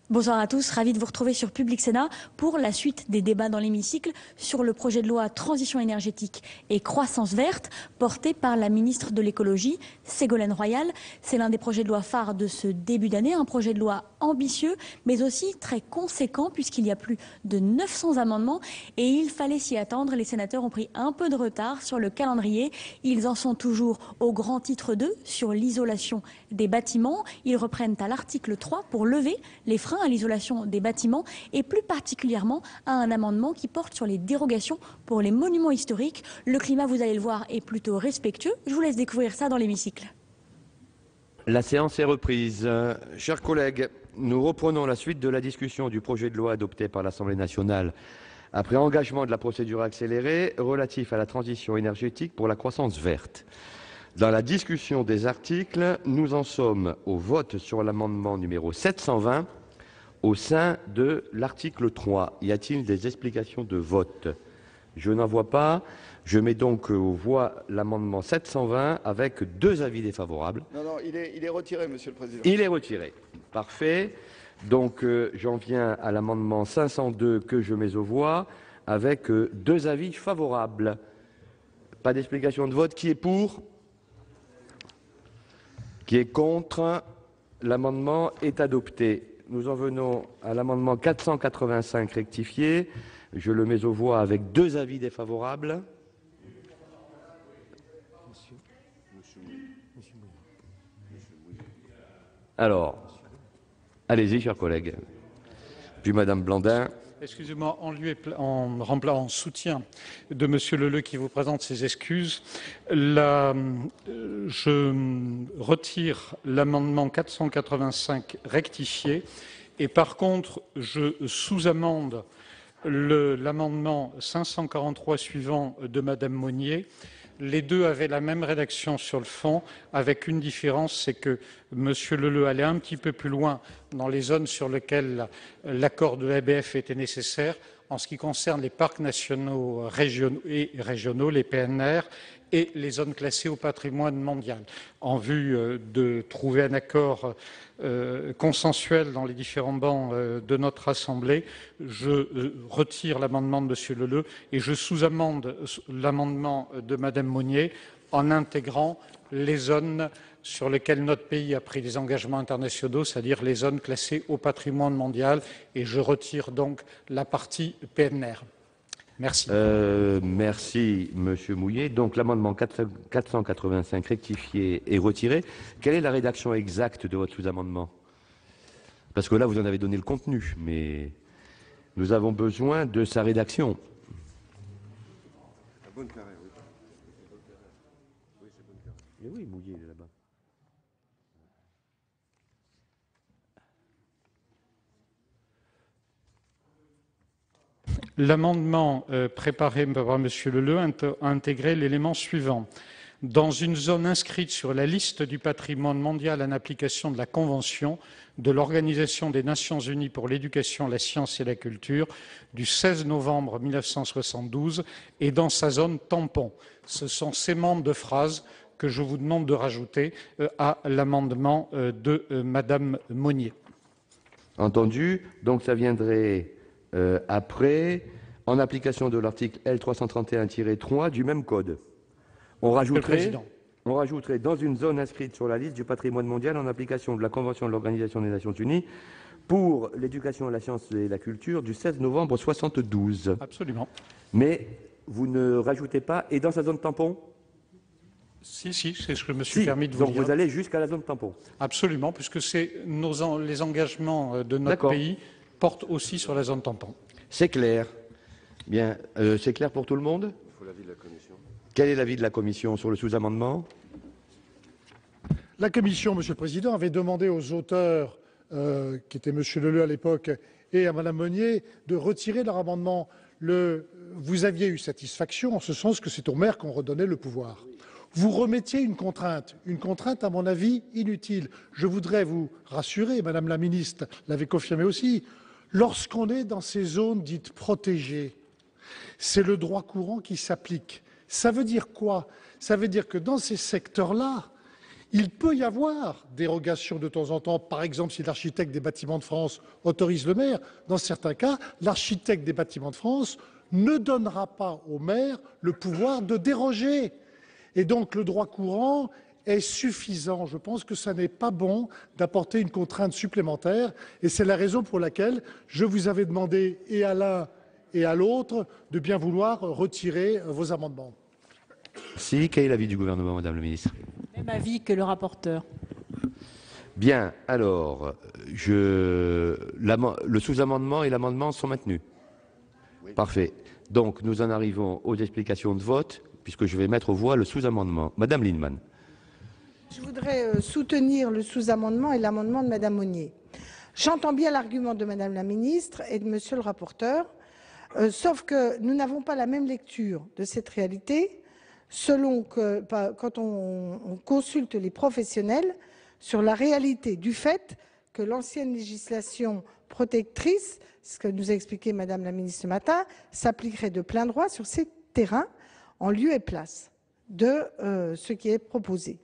Bonsoir à tous, ravi de vous retrouver sur Public Sénat pour la suite des débats dans l'hémicycle sur le projet de loi Transition énergétique et croissance verte porté par la ministre de l'écologie, Ségolène Royal. C'est l'un des projets de loi phares de ce début d'année, un projet de loi ambitieux mais aussi très conséquent puisqu'il y a plus de 900 amendements et il fallait s'y attendre. Les sénateurs ont pris un peu de retard sur le calendrier. Ils en sont toujours au grand titre 2 sur l'isolation des bâtiments. Ils reprennent à l'article 3 pour lever les freins à l'isolation des bâtiments et plus particulièrement à un amendement qui porte sur les dérogations pour les monuments historiques. Le climat, vous allez le voir, est plutôt respectueux. Je vous laisse découvrir ça dans l'hémicycle. La séance est reprise. Chers collègues, nous reprenons la suite de la discussion du projet de loi adopté par l'Assemblée nationale après engagement de la procédure accélérée relatif à la transition énergétique pour la croissance verte. Dans la discussion des articles, nous en sommes au vote sur l'amendement numéro 720 au sein de l'article 3. Y a-t-il des explications de vote? Je n'en vois pas. Je mets donc aux voix l'amendement 720 avec deux avis défavorables. Non, il est retiré, Monsieur le Président. Il est retiré. Parfait. Donc j'en viens à l'amendement 502 que je mets aux voix avec deux avis favorables. Pas d'explication de vote. Qui est pour? Qui est contre? L'amendement est adopté. Nous en venons à l'amendement 485 rectifié. Je le mets aux voix avec deux avis défavorables. Alors, allez-y, chers collègues. Puis Madame Blandin. Excusez-moi, en soutien de Monsieur Leleux qui vous présente ses excuses, je retire l'amendement 485 rectifié et par contre je sous-amende l'amendement 543 suivant de Madame Monnier. Les deux avaient la même rédaction sur le fond, avec une différence, c'est que M. Leleux allait un petit peu plus loin dans les zones sur lesquelles l'accord de l'ABF était nécessaire, en ce qui concerne les parcs nationaux régionaux, les PNR, et les zones classées au patrimoine mondial. En vue de trouver un accord consensuel dans les différents bancs de notre Assemblée, je retire l'amendement de M. Leleux et je sous-amende l'amendement de Mme Monnier en intégrant les zones sur lesquelles notre pays a pris des engagements internationaux, c'est-à-dire les zones classées au patrimoine mondial, et je retire donc la partie PNR. Merci. Merci, Monsieur Mouillet. Donc l'amendement 485 rectifié est retiré. Quelle est la rédaction exacte de votre sous-amendement? Parce que là, vous en avez donné le contenu, mais nous avons besoin de sa rédaction. Oui, Mouillet, il est là-bas. L'amendement préparé par M. Leleux a intégré l'élément suivant. Dans une zone inscrite sur la liste du patrimoine mondial en application de la Convention de l'Organisation des Nations Unies pour l'éducation, la science et la culture du 16 novembre 1972 et dans sa zone tampon. Ce sont ces membres de phrase que je vous demande de rajouter à l'amendement de Mme Monnier. Entendu. Donc ça viendrait après, en application de l'article L331-3 du même code. On rajouterait dans une zone inscrite sur la liste du patrimoine mondial en application de la Convention de l'Organisation des Nations Unies pour l'éducation, la science et la culture du 16 novembre 1972. Absolument. Mais vous ne rajoutez pas « et dans sa zone tampon » ? Si, c'est ce que je me suis permis de vous dire. Donc vous allez jusqu'à la zone tampon. Absolument, puisque les engagements de notre pays portent aussi sur la zone tampon. C'est clair. Bien, c'est clair pour tout le monde ? Il faut l'avis de la Commission. Quel est l'avis de la Commission sur le sous-amendement ? La Commission, Monsieur le Président, avait demandé aux auteurs, qui étaient M. Leleux à l'époque, et à Mme Monnier, de retirer leur amendement. Vous aviez eu satisfaction en ce sens que c'est aux maires qu'on redonnait le pouvoir. Vous remettiez une contrainte à mon avis inutile. Je voudrais vous rassurer, Madame la Ministre l'avait confirmé aussi, lorsqu'on est dans ces zones dites protégées, C'est le droit courant qui s'applique. Ça veut dire quoi? Ça veut dire que dans ces secteurs-là, il peut y avoir dérogation de temps en temps. Par exemple, si l'architecte des Bâtiments de France autorise le maire, dans certains cas, l'architecte des Bâtiments de France ne donnera pas au maire le pouvoir de déroger. Et donc le droit courant est suffisant. Je pense que ça n'est pas bon d'apporter une contrainte supplémentaire et c'est la raison pour laquelle je vous avais demandé, et à l'un et à l'autre, de bien vouloir retirer vos amendements. Si, quel est l'avis du gouvernement, Madame la Ministre? Même avis que le rapporteur. Bien, alors, le sous-amendement et l'amendement sont maintenus. Oui. Parfait. Donc, nous en arrivons aux explications de vote, puisque je vais mettre aux voix le sous-amendement. Madame Lienemann. Je voudrais soutenir le sous-amendement et l'amendement de Madame Monnier. J'entends bien l'argument de Madame la Ministre et de Monsieur le rapporteur, sauf que nous n'avons pas la même lecture de cette réalité selon que, quand on consulte les professionnels sur la réalité du fait que l'ancienne législation protectrice, ce que nous a expliqué Madame la Ministre ce matin, s'appliquerait de plein droit sur ces terrains en lieu et place de ce qui est proposé.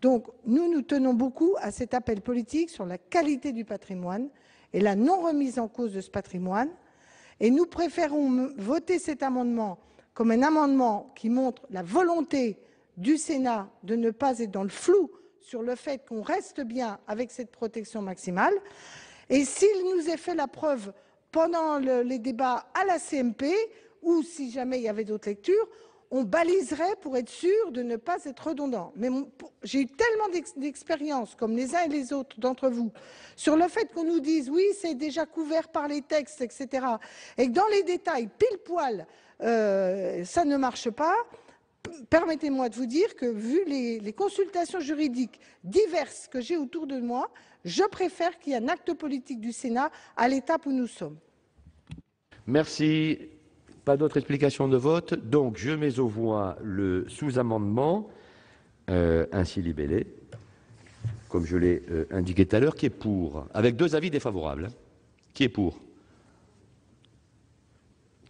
Donc, nous tenons beaucoup à cet appel politique sur la qualité du patrimoine et la non-remise en cause de ce patrimoine. Et nous préférons voter cet amendement comme un amendement qui montre la volonté du Sénat de ne pas être dans le flou sur le fait qu'on reste bien avec cette protection maximale. Et s'il nous est fait la preuve pendant les débats à la CMP, ou si jamais il y avait d'autres lectures, on baliserait pour être sûr de ne pas être redondant. Mais j'ai eu tellement d'expérience, comme les uns et les autres d'entre vous, sur le fait qu'on nous dise oui, c'est déjà couvert par les textes, etc. Et que dans les détails, pile poil, ça ne marche pas. Permettez-moi de vous dire que, vu les consultations juridiques diverses que j'ai autour de moi, je préfère qu'il y ait un acte politique du Sénat à l'étape où nous sommes. Merci. Pas d'autres explications de vote. Donc, je mets aux voix le sous-amendement ainsi libellé, comme je l'ai indiqué tout à l'heure, qui est pour, avec 2 avis défavorables. Qui est pour?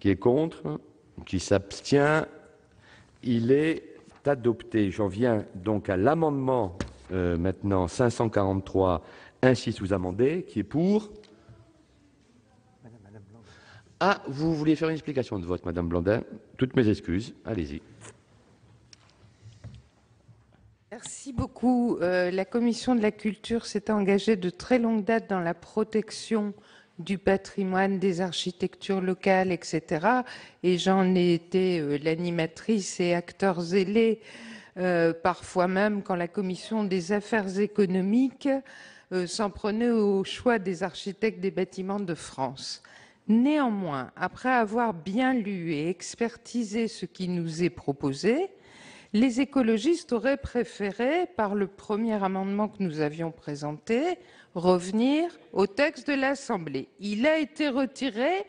Qui est contre? Qui s'abstient? Il est adopté. J'en viens donc à l'amendement maintenant 543 ainsi sous-amendé. Qui est pour? Ah, vous vouliez faire une explication de vote, Madame Blandin. Toutes mes excuses. Allez-y. Merci beaucoup. La Commission de la Culture s'est engagée de très longue date dans la protection du patrimoine, des architectures locales, etc. Et j'en ai été l'animatrice et acteur zélé, parfois même quand la Commission des affaires économiques s'en prenait au choix des architectes des bâtiments de France. Néanmoins, après avoir bien lu et expertisé ce qui nous est proposé, les écologistes auraient préféré, par le premier amendement que nous avions présenté, revenir au texte de l'Assemblée. Il a été retiré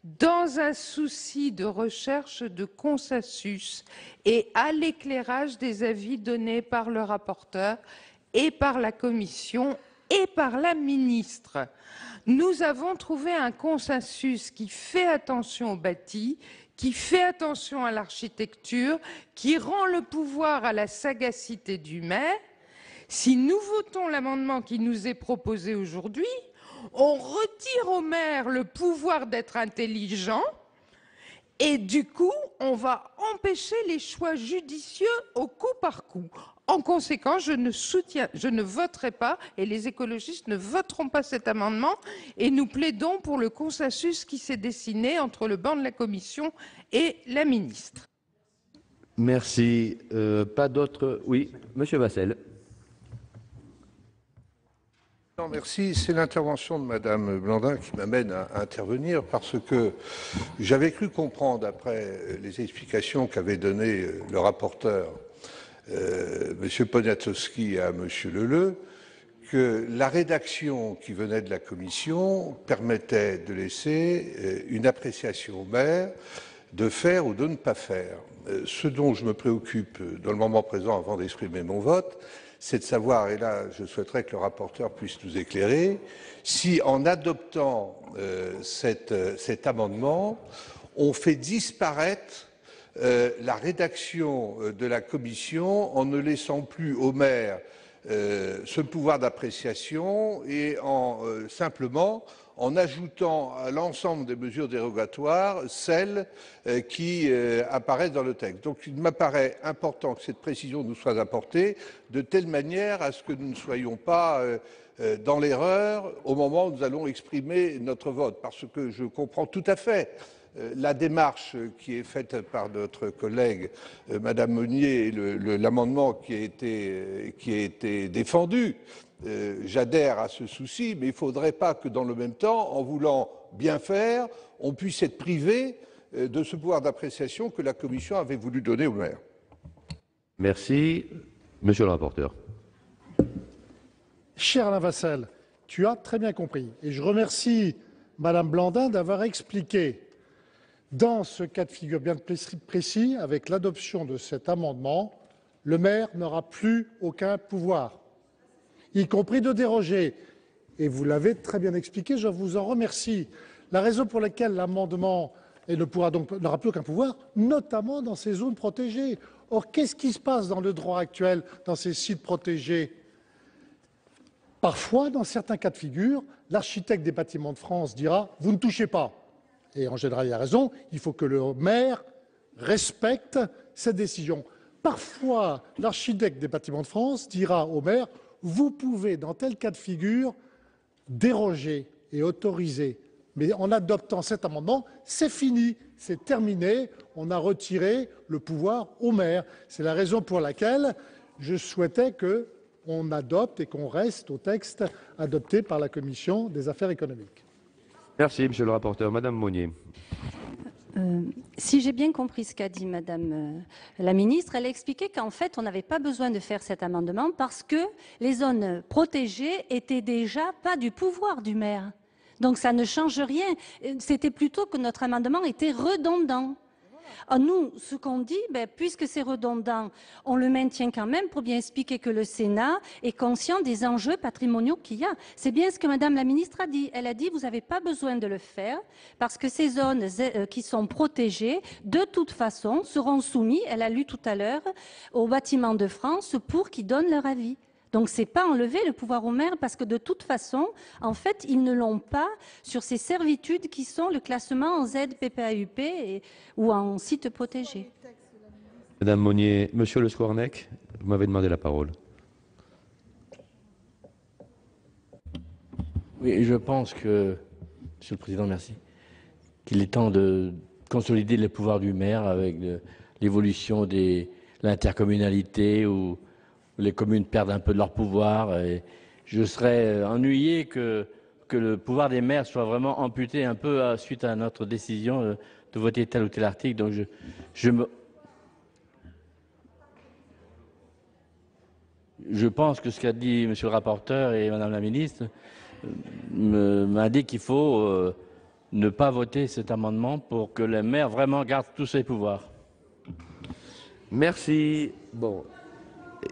dans un souci de recherche de consensus et à l'éclairage des avis donnés par le rapporteur et par la Commission et par la ministre. Nous avons trouvé un consensus qui fait attention au bâti, qui fait attention à l'architecture, qui rend le pouvoir à la sagacité du maire. Si nous votons l'amendement qui nous est proposé aujourd'hui, on retire au maire le pouvoir d'être intelligent et du coup, on va empêcher les choix judicieux au coup par coup. En conséquence, je ne voterai pas et les écologistes ne voteront pas cet amendement et nous plaidons pour le consensus qui s'est dessiné entre le banc de la Commission et la ministre. Merci. Pas d'autres. Oui, Monsieur Vassel. Non, merci. C'est l'intervention de Madame Blandin qui m'amène à intervenir parce que j'avais cru comprendre, après les explications qu'avait données le rapporteur, Monsieur Poniatowski à Monsieur Leleu, que la rédaction qui venait de la Commission permettait de laisser une appréciation au maire de faire ou de ne pas faire. Ce dont je me préoccupe dans le moment présent avant d'exprimer mon vote, c'est de savoir, et là je souhaiterais que le rapporteur puisse nous éclairer, si en adoptant cet amendement, on fait disparaître la rédaction de la Commission en ne laissant plus au maire ce pouvoir d'appréciation et simplement en ajoutant à l'ensemble des mesures dérogatoires celles qui apparaissent dans le texte. Donc il m'apparaît important que cette précision nous soit apportée de telle manière à ce que nous ne soyons pas dans l'erreur au moment où nous allons exprimer notre vote, parce que je comprends tout à fait la démarche qui est faite par notre collègue Madame Meunier et l'amendement qui a été défendu. J'adhère à ce souci, mais il ne faudrait pas que dans le même temps, en voulant bien faire, on puisse être privé de ce pouvoir d'appréciation que la Commission avait voulu donner au maire. Merci. Monsieur le rapporteur. Cher Alain Vassal, tu as très bien compris. Et je remercie Madame Blandin d'avoir expliqué, dans ce cas de figure bien précis, avec l'adoption de cet amendement, le maire n'aura plus aucun pouvoir, y compris de déroger. Et vous l'avez très bien expliqué, je vous en remercie. La raison pour laquelle l'amendement n'aura plus aucun pouvoir, notamment dans ces zones protégées. Or, qu'est-ce qui se passe dans le droit actuel dans ces sites protégés? Parfois, dans certains cas de figure, l'architecte des Bâtiments de France dira « vous ne touchez pas ». Et en général, il a raison, il faut que le maire respecte cette décision. Parfois, l'architecte des Bâtiments de France dira au maire « vous pouvez, dans tel cas de figure, déroger et autoriser ». Mais en adoptant cet amendement, c'est fini, c'est terminé, on a retiré le pouvoir au maire. C'est la raison pour laquelle je souhaitais qu'on adopte et qu'on reste au texte adopté par la Commission des affaires économiques. Merci, monsieur le rapporteur. Madame Monnier. Si j'ai bien compris ce qu'a dit Madame la ministre, elle a expliqué qu'en fait, on n'avait pas besoin de faire cet amendement parce que les zones protégées étaient déjà pas du pouvoir du maire. Donc ça ne change rien. C'était plutôt que notre amendement était redondant. Nous, ce qu'on dit, puisque c'est redondant, on le maintient quand même pour bien expliquer que le Sénat est conscient des enjeux patrimoniaux qu'il y a. C'est bien ce que Madame la ministre a dit. Elle a dit, vous n'avez pas besoin de le faire parce que ces zones qui sont protégées, de toute façon, seront soumises, elle a lu tout à l'heure, aux Bâtiments de France pour qu'ils donnent leur avis. Donc, ce n'est pas enlever le pouvoir au maire parce que de toute façon, en fait, ils ne l'ont pas sur ces servitudes qui sont le classement en ZPPAUP ou en site protégé. Madame Monnier, monsieur Le Scornec, vous m'avez demandé la parole. Oui, je pense que, Monsieur le Président, merci, qu'il est temps de consolider les pouvoirs du maire avec l'évolution de l'intercommunalité où les communes perdent un peu de leur pouvoir. Et je serais ennuyé que le pouvoir des maires soit vraiment amputé un peu suite à notre décision de voter tel ou tel article. Donc je pense que ce qu'a dit Monsieur le rapporteur et Madame la ministre m'indique qu'il faut ne pas voter cet amendement pour que les maires vraiment gardent tous ses pouvoirs. Merci. Bon.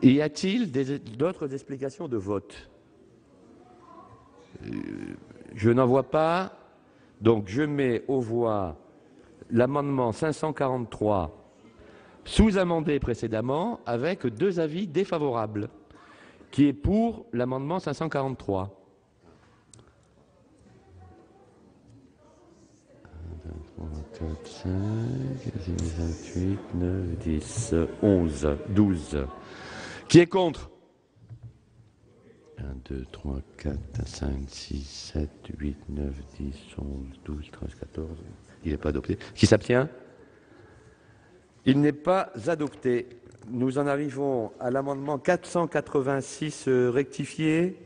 Y a-t-il d'autres explications de vote? Je n'en vois pas. Donc je mets aux voix l'amendement 543 sous-amendé précédemment avec 2 avis défavorables. Qui est pour l'amendement 543? 1, 2, 3, 4, 5, 6, 7, 8, 9, 10, 11, 12. Qui est contre? 1, 2, 3, 4, 5, 6, 7, 8, 9, 10, 11, 12, 13, 14. Il n'est pas adopté. Qui s'abstient? Il n'est pas adopté. Nous en arrivons à l'amendement 486 rectifié.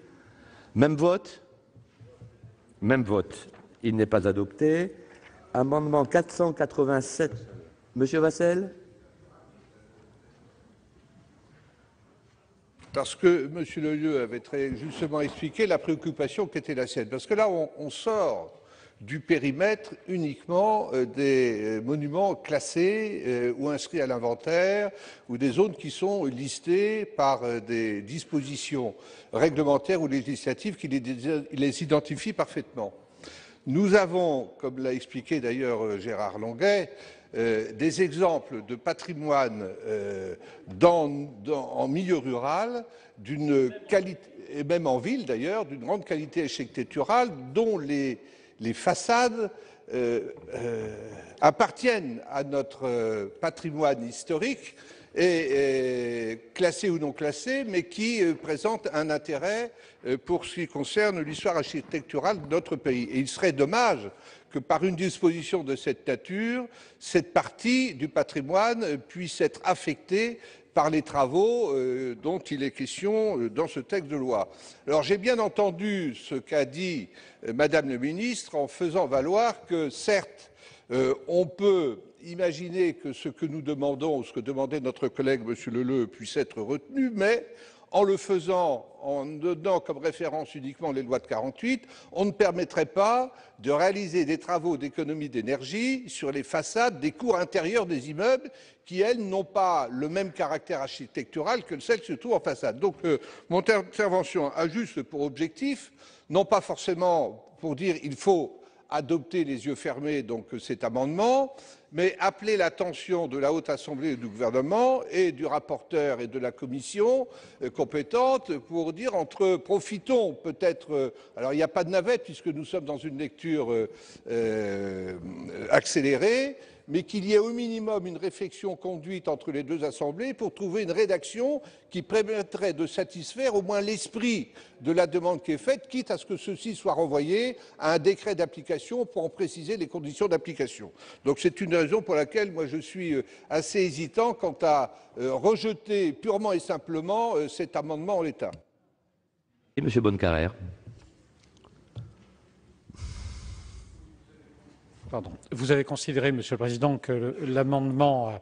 Même vote? Même vote. Il n'est pas adopté. Amendement 487. Monsieur Vassel? Parce que M. Lelieu avait très justement expliqué la préoccupation qui était la sienne. Parce que là, on sort du périmètre uniquement des monuments classés ou inscrits à l'inventaire ou des zones qui sont listées par des dispositions réglementaires ou législatives qui les identifient parfaitement. Nous avons, comme l'a expliqué d'ailleurs Gérard Longuet, des exemples de patrimoine en milieu rural d'une qualité, et même en ville d'ailleurs, d'une grande qualité architecturale dont les façades appartiennent à notre patrimoine historique et classés ou non classés, mais qui présentent un intérêt pour ce qui concerne l'histoire architecturale de notre pays. Et il serait dommage que par une disposition de cette nature, cette partie du patrimoine puisse être affectée par les travaux dont il est question dans ce texte de loi. Alors j'ai bien entendu ce qu'a dit Madame le ministre en faisant valoir que certes on peut imaginer que ce que nous demandons, ou ce que demandait notre collègue M. Leleux, puisse être retenu, mais en le faisant, en donnant comme référence uniquement les lois de 48, on ne permettrait pas de réaliser des travaux d'économie d'énergie sur les façades des cours intérieures des immeubles qui, elles, n'ont pas le même caractère architectural que celles qui se trouvent en façade. Donc, mon intervention a juste pour objectif, non pas forcément pour dire il faut adopter les yeux fermés donc cet amendement, mais appeler l'attention de la Haute Assemblée et du gouvernement et du rapporteur et de la commission compétente pour dire profitons peut-être, alors il n'y a pas de navette puisque nous sommes dans une lecture accélérée, mais qu'il y ait au minimum une réflexion conduite entre les deux assemblées pour trouver une rédaction qui permettrait de satisfaire au moins l'esprit de la demande qui est faite, quitte à ce que ceci soit renvoyé à un décret d'application pour en préciser les conditions d'application. Donc c'est une raison pour laquelle moi je suis assez hésitant quant à rejeter purement et simplement cet amendement en l'état. Et M. Bonnecarrère. Pardon. Vous avez considéré, Monsieur le Président, que l'amendement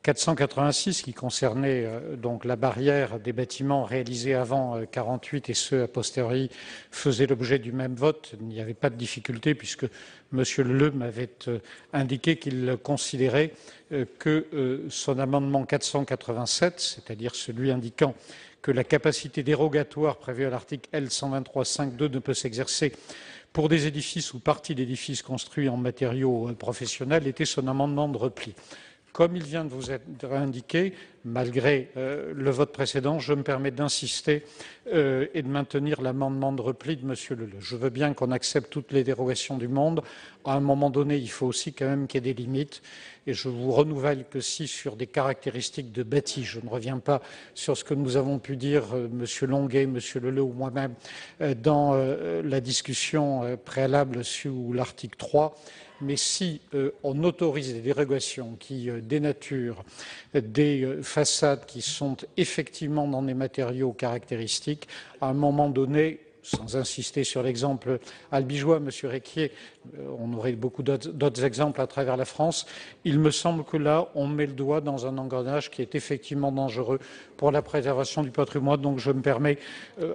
486, qui concernait donc la barrière des bâtiments réalisés avant 48 et ceux a posteriori, faisait l'objet du même vote. Il n'y avait pas de difficulté puisque Monsieur Leleux m'avait indiqué qu'il considérait que son amendement 487, c'est-à-dire celui indiquant que la capacité dérogatoire prévue à l'article L. 123.5.2 ne peut s'exercer pour des édifices ou parties d'édifices construits en matériaux professionnels, était son amendement de repli. Comme il vient de vous être indiqué, malgré le vote précédent, je me permets d'insister et de maintenir l'amendement de repli de M. Leleux. Je veux bien qu'on accepte toutes les dérogations du monde. À un moment donné, il faut aussi quand même qu'il y ait des limites. Et je vous renouvelle que si sur des caractéristiques de bâti, je ne reviens pas sur ce que nous avons pu dire, M. Longuet, M. Leleux ou moi-même, dans la discussion préalable sur l'article 3, mais si on autorise des dérogations qui dénaturent des façades qui sont effectivement dans des matériaux caractéristiques, à un moment donné, sans insister sur l'exemple albigeois, M. Requier, on aurait beaucoup d'autres exemples à travers la France, il me semble que là, on met le doigt dans un engrenage qui est effectivement dangereux pour la préservation du patrimoine. Donc je me permets,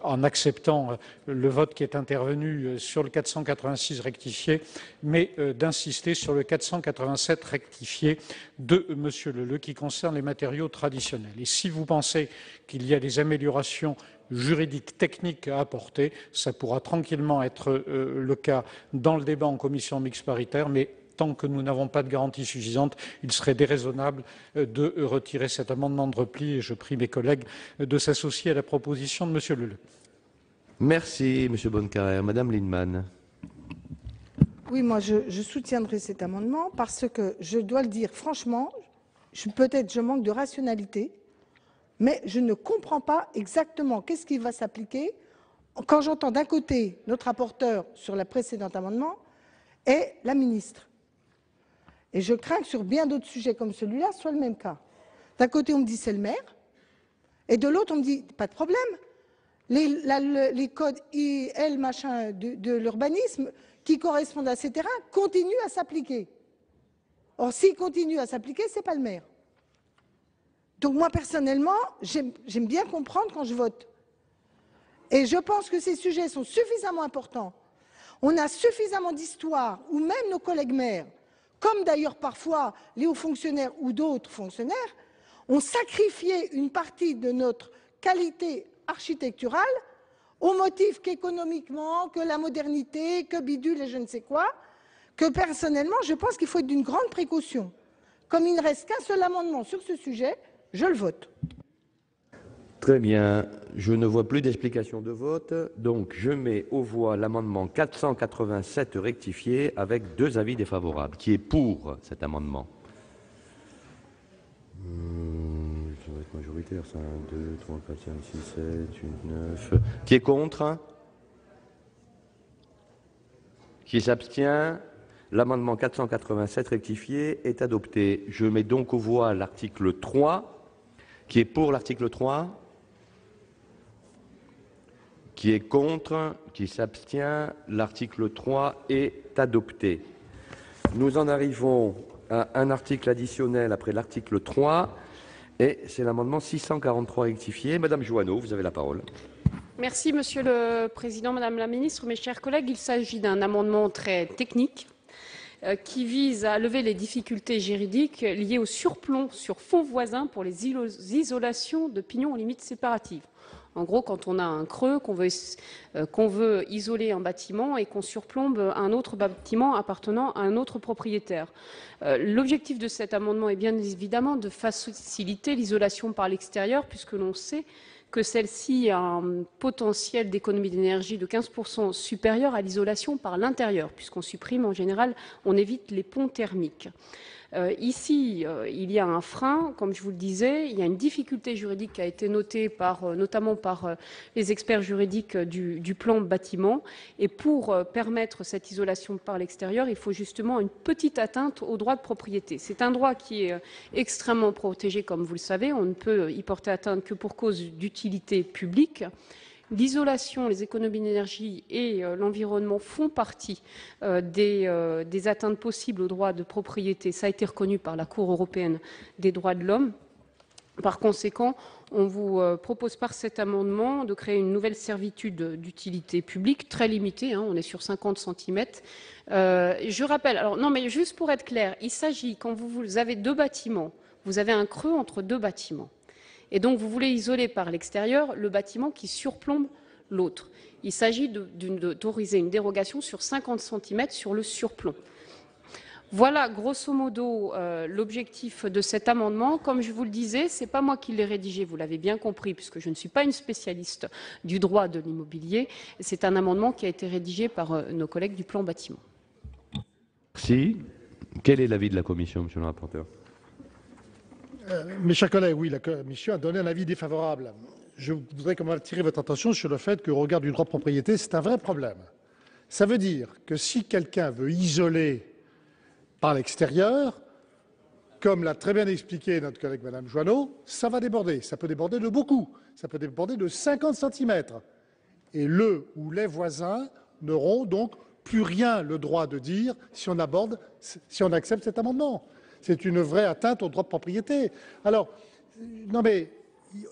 en acceptant le vote qui est intervenu sur le 486 rectifié, mais d'insister sur le 487 rectifié de M. Leleux qui concerne les matériaux traditionnels. Et si vous pensez qu'il y a des améliorations juridiques, techniques à apporter, ça pourra tranquillement être le cas dans le débat en commission mixte paritaire, mais tant que nous n'avons pas de garantie suffisante, il serait déraisonnable de retirer cet amendement de repli et je prie mes collègues de s'associer à la proposition de M. Leleux. Merci, M. Bonnecarrère. Madame Lienemann. Oui, moi je soutiendrai cet amendement parce que je dois le dire franchement, peut-être je manque de rationalité, mais je ne comprends pas exactement qu'est-ce qui va s'appliquer quand j'entends d'un côté notre rapporteur sur le précédent amendement et la ministre. Et je crains que sur bien d'autres sujets comme celui-là, ce soit le même cas. D'un côté, on me dit c'est le maire, et de l'autre, on me dit pas de problème. Les codes IL machin de l'urbanisme qui correspondent à ces terrains continuent à s'appliquer. Or, s'ils continuent à s'appliquer, ce n'est pas le maire. Donc moi, personnellement, j'aime bien comprendre quand je vote. Et je pense que ces sujets sont suffisamment importants. On a suffisamment d'histoire, ou même nos collègues maires, comme d'ailleurs parfois les hauts fonctionnaires ou d'autres fonctionnaires, ont sacrifié une partie de notre qualité architecturale au motif qu'économiquement, que la modernité, que bidule et je ne sais quoi, que personnellement, je pense qu'il faut être d'une grande précaution. Comme il ne reste qu'un seul amendement sur ce sujet, je le vote. Très bien. Je ne vois plus d'explication de vote. Donc, je mets aux voix l'amendement 487 rectifié avec 2 avis défavorables. Qui est pour cet amendement? Ça va être majoritaire, ça. 1, 2, 3, 4, 5, 6, 7, 8, 9. Qui est contre? Qui s'abstient? L'amendement 487 rectifié est adopté. Je mets donc aux voix l'article 3. Qui est pour l'article 3? Qui est contre? Qui s'abstient? L'article 3 est adopté. Nous en arrivons à un article additionnel après l'article 3, et c'est l'amendement 643 rectifié. Madame Jouanneau, vous avez la parole. Merci, Monsieur le Président, Madame la Ministre, mes chers collègues. Il s'agit d'un amendement très technique qui vise à lever les difficultés juridiques liées au surplomb sur fond voisin pour les isolations de pignons aux limites séparatives. En gros, quand on a un creux, qu'on veut isoler un bâtiment et qu'on surplombe un autre bâtiment appartenant à un autre propriétaire. L'objectif de cet amendement est bien évidemment de faciliter l'isolation par l'extérieur, puisque l'on sait que celle-ci a un potentiel d'économie d'énergie de 15% supérieur à l'isolation par l'intérieur, puisqu'on supprime en général, on évite les ponts thermiques. Ici, il y a un frein, comme je vous le disais, il y a une difficulté juridique qui a été notée notamment par les experts juridiques du plan bâtiment. Et pour permettre cette isolation par l'extérieur, il faut justement une petite atteinte au droit de propriété. C'est un droit qui est extrêmement protégé, comme vous le savez. On ne peut y porter atteinte que pour cause d'utilité publique. L'isolation, les économies d'énergie et l'environnement font partie des atteintes possibles aux droits de propriété. Ça a été reconnu par la Cour européenne des droits de l'homme. Par conséquent, on vous propose par cet amendement de créer une nouvelle servitude d'utilité publique très limitée, on est sur 50 cm. Je rappelle, alors non mais juste pour être clair, il s'agit quand vous avez 2 bâtiments, vous avez un creux entre 2 bâtiments. Et donc, vous voulez isoler par l'extérieur le bâtiment qui surplombe l'autre. Il s'agit d'autoriser une dérogation sur 50 cm sur le surplomb. Voilà, grosso modo, l'objectif de cet amendement. Comme je vous le disais, ce n'est pas moi qui l'ai rédigé, vous l'avez bien compris, puisque je ne suis pas une spécialiste du droit de l'immobilier. C'est un amendement qui a été rédigé par nos collègues du plan bâtiment. Merci. Quel est l'avis de la Commission, Monsieur le rapporteur? Mes chers collègues, oui, la Commission a donné un avis défavorable. Je voudrais quand même attirer votre attention sur le fait qu'au regard du droit de propriété, c'est un vrai problème. Ça veut dire que si quelqu'un veut isoler par l'extérieur, comme l'a très bien expliqué notre collègue Madame Jouanneau, ça va déborder. Ça peut déborder de beaucoup. Ça peut déborder de 50 cm. Et le ou les voisins n'auront donc plus rien le droit de dire si on accepte cet amendement. C'est une vraie atteinte au droit de propriété. Alors, non mais,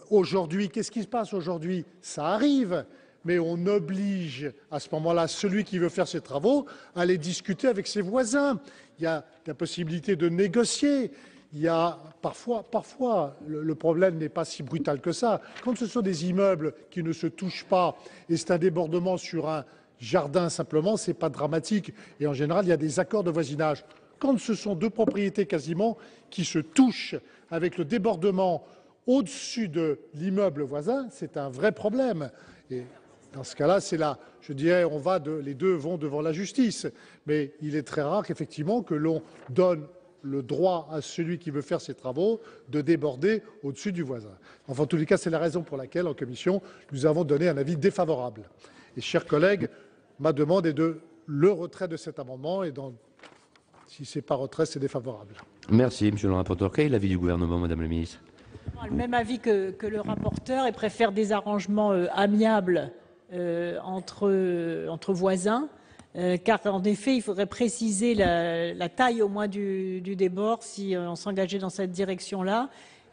aujourd'hui, qu'est-ce qui se passe aujourd'hui? Ça arrive, mais on oblige à ce moment-là celui qui veut faire ses travaux à aller discuter avec ses voisins. Il y a la possibilité de négocier. Il y a parfois le problème n'est pas si brutal que ça. Quand ce sont des immeubles qui ne se touchent pas et c'est un débordement sur un jardin simplement, ce n'est pas dramatique. Et en général, il y a des accords de voisinage. Quand ce sont 2 propriétés quasiment qui se touchent avec le débordement au-dessus de l'immeuble voisin, c'est un vrai problème. Et dans ce cas-là, c'est là, je dirais, les 2 vont devant la justice. Mais il est très rare qu'effectivement que l'on donne le droit à celui qui veut faire ses travaux de déborder au-dessus du voisin. Enfin, en tous les cas, c'est la raison pour laquelle, en commission, nous avons donné un avis défavorable. Et, chers collègues, ma demande est de le retrait de cet amendement et si ce n'est pas retrait, c'est défavorable. Merci, Monsieur le rapporteur. Quel est l'avis du gouvernement, Madame la ministre? Le même avis que le rapporteur et préfère des arrangements amiables entre voisins, car en effet, il faudrait préciser la taille au moins du débord si on s'engageait dans cette direction-là.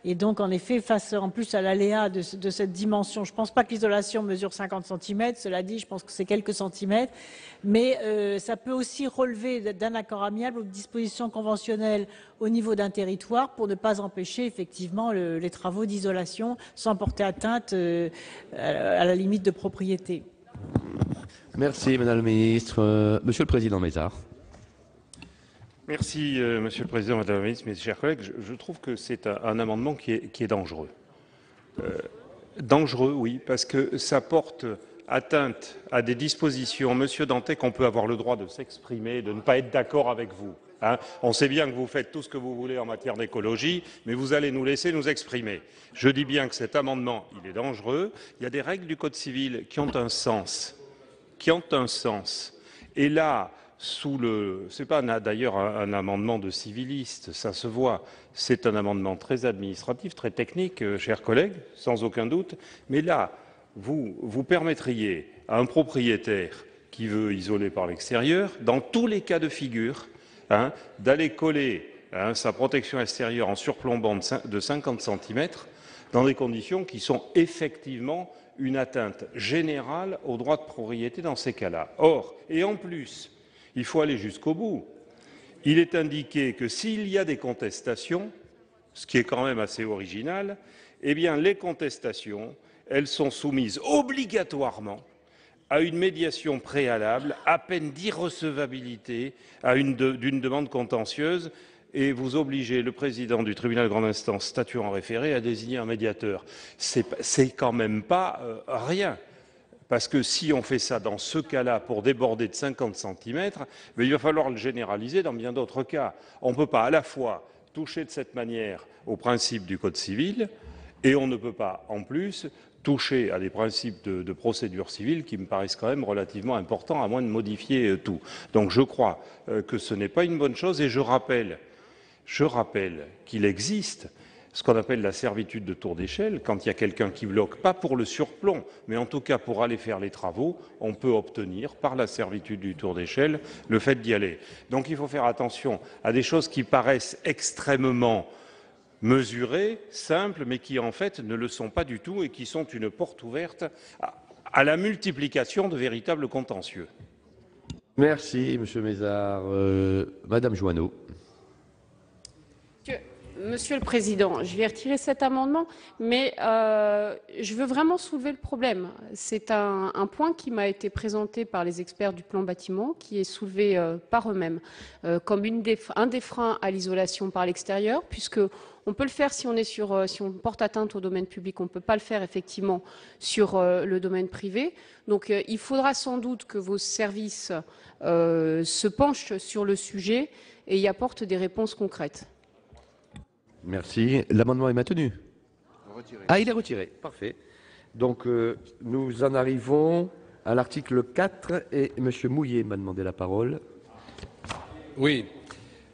Et donc, en effet, face en plus à l'aléa de cette dimension, je ne pense pas que l'isolation mesure 50 cm, cela dit, je pense que c'est quelques centimètres, mais ça peut aussi relever d'un accord amiable ou de dispositions conventionnelles au niveau d'un territoire pour ne pas empêcher effectivement les travaux d'isolation sans porter atteinte à la limite de propriété. Merci, Madame la Ministre. Monsieur le Président Mézard. Merci, Monsieur le Président, Madame la Ministre, mes chers collègues. Je trouve que c'est un amendement qui est dangereux. Dangereux, oui, parce que ça porte atteinte à des dispositions. Monsieur Dantec, on peut avoir le droit de s'exprimer, de ne pas être d'accord avec vous. Hein. On sait bien que vous faites tout ce que vous voulez en matière d'écologie, mais vous allez nous laisser nous exprimer. Je dis bien que cet amendement, il est dangereux. Il y a des règles du Code civil qui ont un sens. Et là, c'est pas d'ailleurs un amendement de civiliste, ça se voit. C'est un amendement très administratif, très technique, chers collègues, sans aucun doute. Mais là, vous permettriez à un propriétaire qui veut isoler par l'extérieur, dans tous les cas de figure, d'aller coller sa protection extérieure en surplombant de 50 cm dans des conditions qui sont effectivement une atteinte générale au droit de propriété dans ces cas-là. Or, et en plus, il faut aller jusqu'au bout. Il est indiqué que s'il y a des contestations, ce qui est quand même assez original, eh bien les contestations, elles sont soumises obligatoirement à une médiation préalable, à peine d'irrecevabilité d'une demande contentieuse, et vous obligez le président du tribunal de grande instance statuant en référé à désigner un médiateur. C'est quand même pas rien. Parce que si on fait ça dans ce cas-là pour déborder de 50 cm, il va falloir le généraliser dans bien d'autres cas. On ne peut pas à la fois toucher de cette manière aux principes du Code civil et on ne peut pas en plus toucher à des principes de procédure civile qui me paraissent quand même relativement importants, à moins de modifier tout. Donc je crois que ce n'est pas une bonne chose et je rappelle qu'il existe ce qu'on appelle la servitude de tour d'échelle. Quand il y a quelqu'un qui bloque, pas pour le surplomb, mais en tout cas pour aller faire les travaux, on peut obtenir par la servitude du tour d'échelle le fait d'y aller. Donc il faut faire attention à des choses qui paraissent extrêmement mesurées, simples, mais qui en fait ne le sont pas du tout et qui sont une porte ouverte à la multiplication de véritables contentieux. Merci, Monsieur Mézard. Madame Joanneau. Monsieur le Président, je vais retirer cet amendement, mais je veux vraiment soulever le problème. C'est un point qui m'a été présenté par les experts du plan bâtiment, qui est soulevé par eux-mêmes comme un des freins à l'isolation par l'extérieur, puisque on peut le faire si on porte atteinte au domaine public, on ne peut pas le faire effectivement sur le domaine privé. Donc il faudra sans doute que vos services se penchent sur le sujet et y apportent des réponses concrètes. Merci. L'amendement est maintenu. Ah, il est retiré. Parfait. Donc, nous en arrivons à l'article 4 et M. Mouillet m'a demandé la parole. Oui.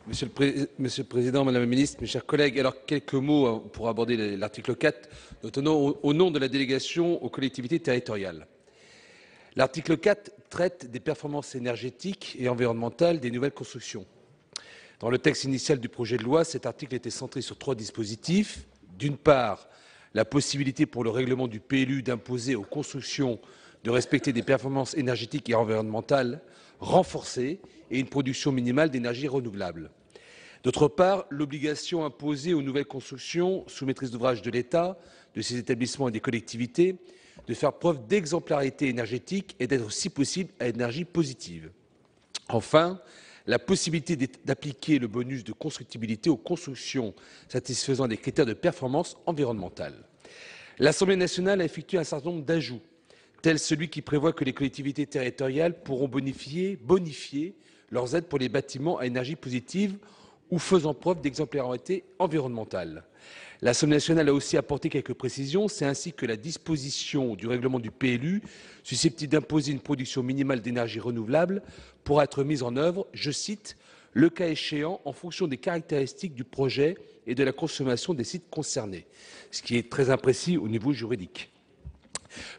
Monsieur le Président, Madame la Ministre, mes chers collègues, alors quelques mots pour aborder l'article 4, notamment au nom de la délégation aux collectivités territoriales. L'article 4 traite des performances énergétiques et environnementales des nouvelles constructions. Dans le texte initial du projet de loi, cet article était centré sur 3 dispositifs. D'une part, la possibilité pour le règlement du PLU d'imposer aux constructions de respecter des performances énergétiques et environnementales renforcées et une production minimale d'énergie renouvelable. D'autre part, l'obligation imposée aux nouvelles constructions sous maîtrise d'ouvrage de l'État, de ses établissements et des collectivités, de faire preuve d'exemplarité énergétique et d'être, si possible, à énergie positive. Enfin, la possibilité d'appliquer le bonus de constructibilité aux constructions satisfaisant des critères de performance environnementale. L'Assemblée nationale a effectué un certain nombre d'ajouts, tel celui qui prévoit que les collectivités territoriales pourront bonifier leurs aides pour les bâtiments à énergie positive ou faisant preuve d'exemplarité environnementale. L'Assemblée nationale a aussi apporté quelques précisions. C'est ainsi que la disposition du règlement du PLU susceptible d'imposer une production minimale d'énergie renouvelable pourra être mise en œuvre, je cite, « le cas échéant en fonction des caractéristiques du projet et de la consommation des sites concernés », ce qui est très imprécis au niveau juridique.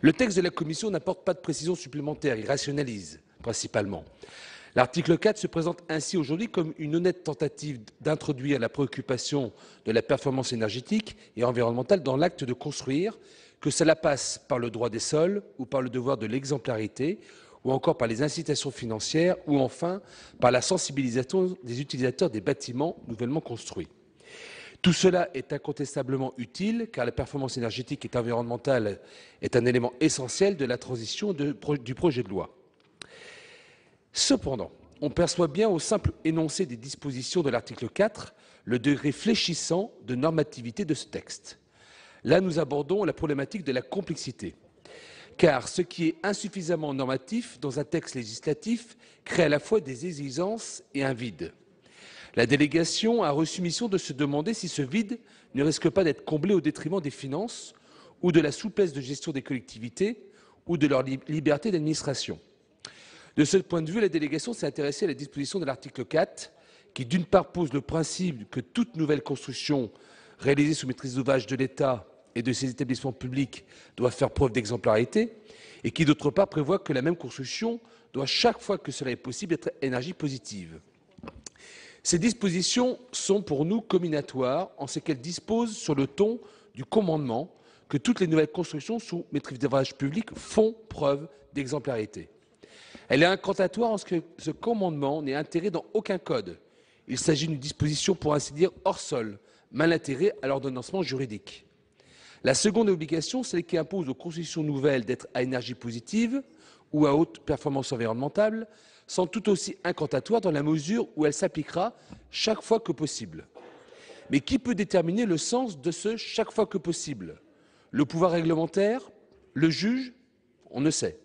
Le texte de la Commission n'apporte pas de précision supplémentaire, il rationalise principalement. L'article 4 se présente ainsi aujourd'hui comme une honnête tentative d'introduire la préoccupation de la performance énergétique et environnementale dans l'acte de construire, que cela passe par le droit des sols ou par le devoir de l'exemplarité, ou encore par les incitations financières, ou enfin par la sensibilisation des utilisateurs des bâtiments nouvellement construits. Tout cela est incontestablement utile, car la performance énergétique et environnementale est un élément essentiel de la transition du projet de loi. Cependant, on perçoit bien au simple énoncé des dispositions de l'article 4 le degré fléchissant de normativité de ce texte. Là, nous abordons la problématique de la complexité. Car ce qui est insuffisamment normatif dans un texte législatif crée à la fois des exigences et un vide. La délégation a reçu mission de se demander si ce vide ne risque pas d'être comblé au détriment des finances ou de la souplesse de gestion des collectivités ou de leur liberté d'administration. De ce point de vue, la délégation s'est intéressée à la disposition de l'article 4 qui, d'une part, pose le principe que toute nouvelle construction réalisée sous maîtrise d'ouvrage de l'État et de ses établissements publics doit faire preuve d'exemplarité, et qui, d'autre part, prévoit que la même construction doit, chaque fois que cela est possible, être énergie positive. Ces dispositions sont pour nous combinatoires en ce qu'elles disposent sur le ton du commandement que toutes les nouvelles constructions sous maîtrise d'ouvrage public font preuve d'exemplarité. Elle est incantatoire en ce que ce commandement n'est intégré dans aucun code. Il s'agit d'une disposition, pour ainsi dire, hors sol, mal intégrée à l'ordonnancement juridique. La seconde obligation, celle qui impose aux constructions nouvelles d'être à énergie positive ou à haute performance environnementale, sont tout aussi incantatoires dans la mesure où elle s'appliquera chaque fois que possible. Mais qui peut déterminer le sens de ce « chaque fois que possible » ? Le pouvoir réglementaire ? Le juge ? On ne sait.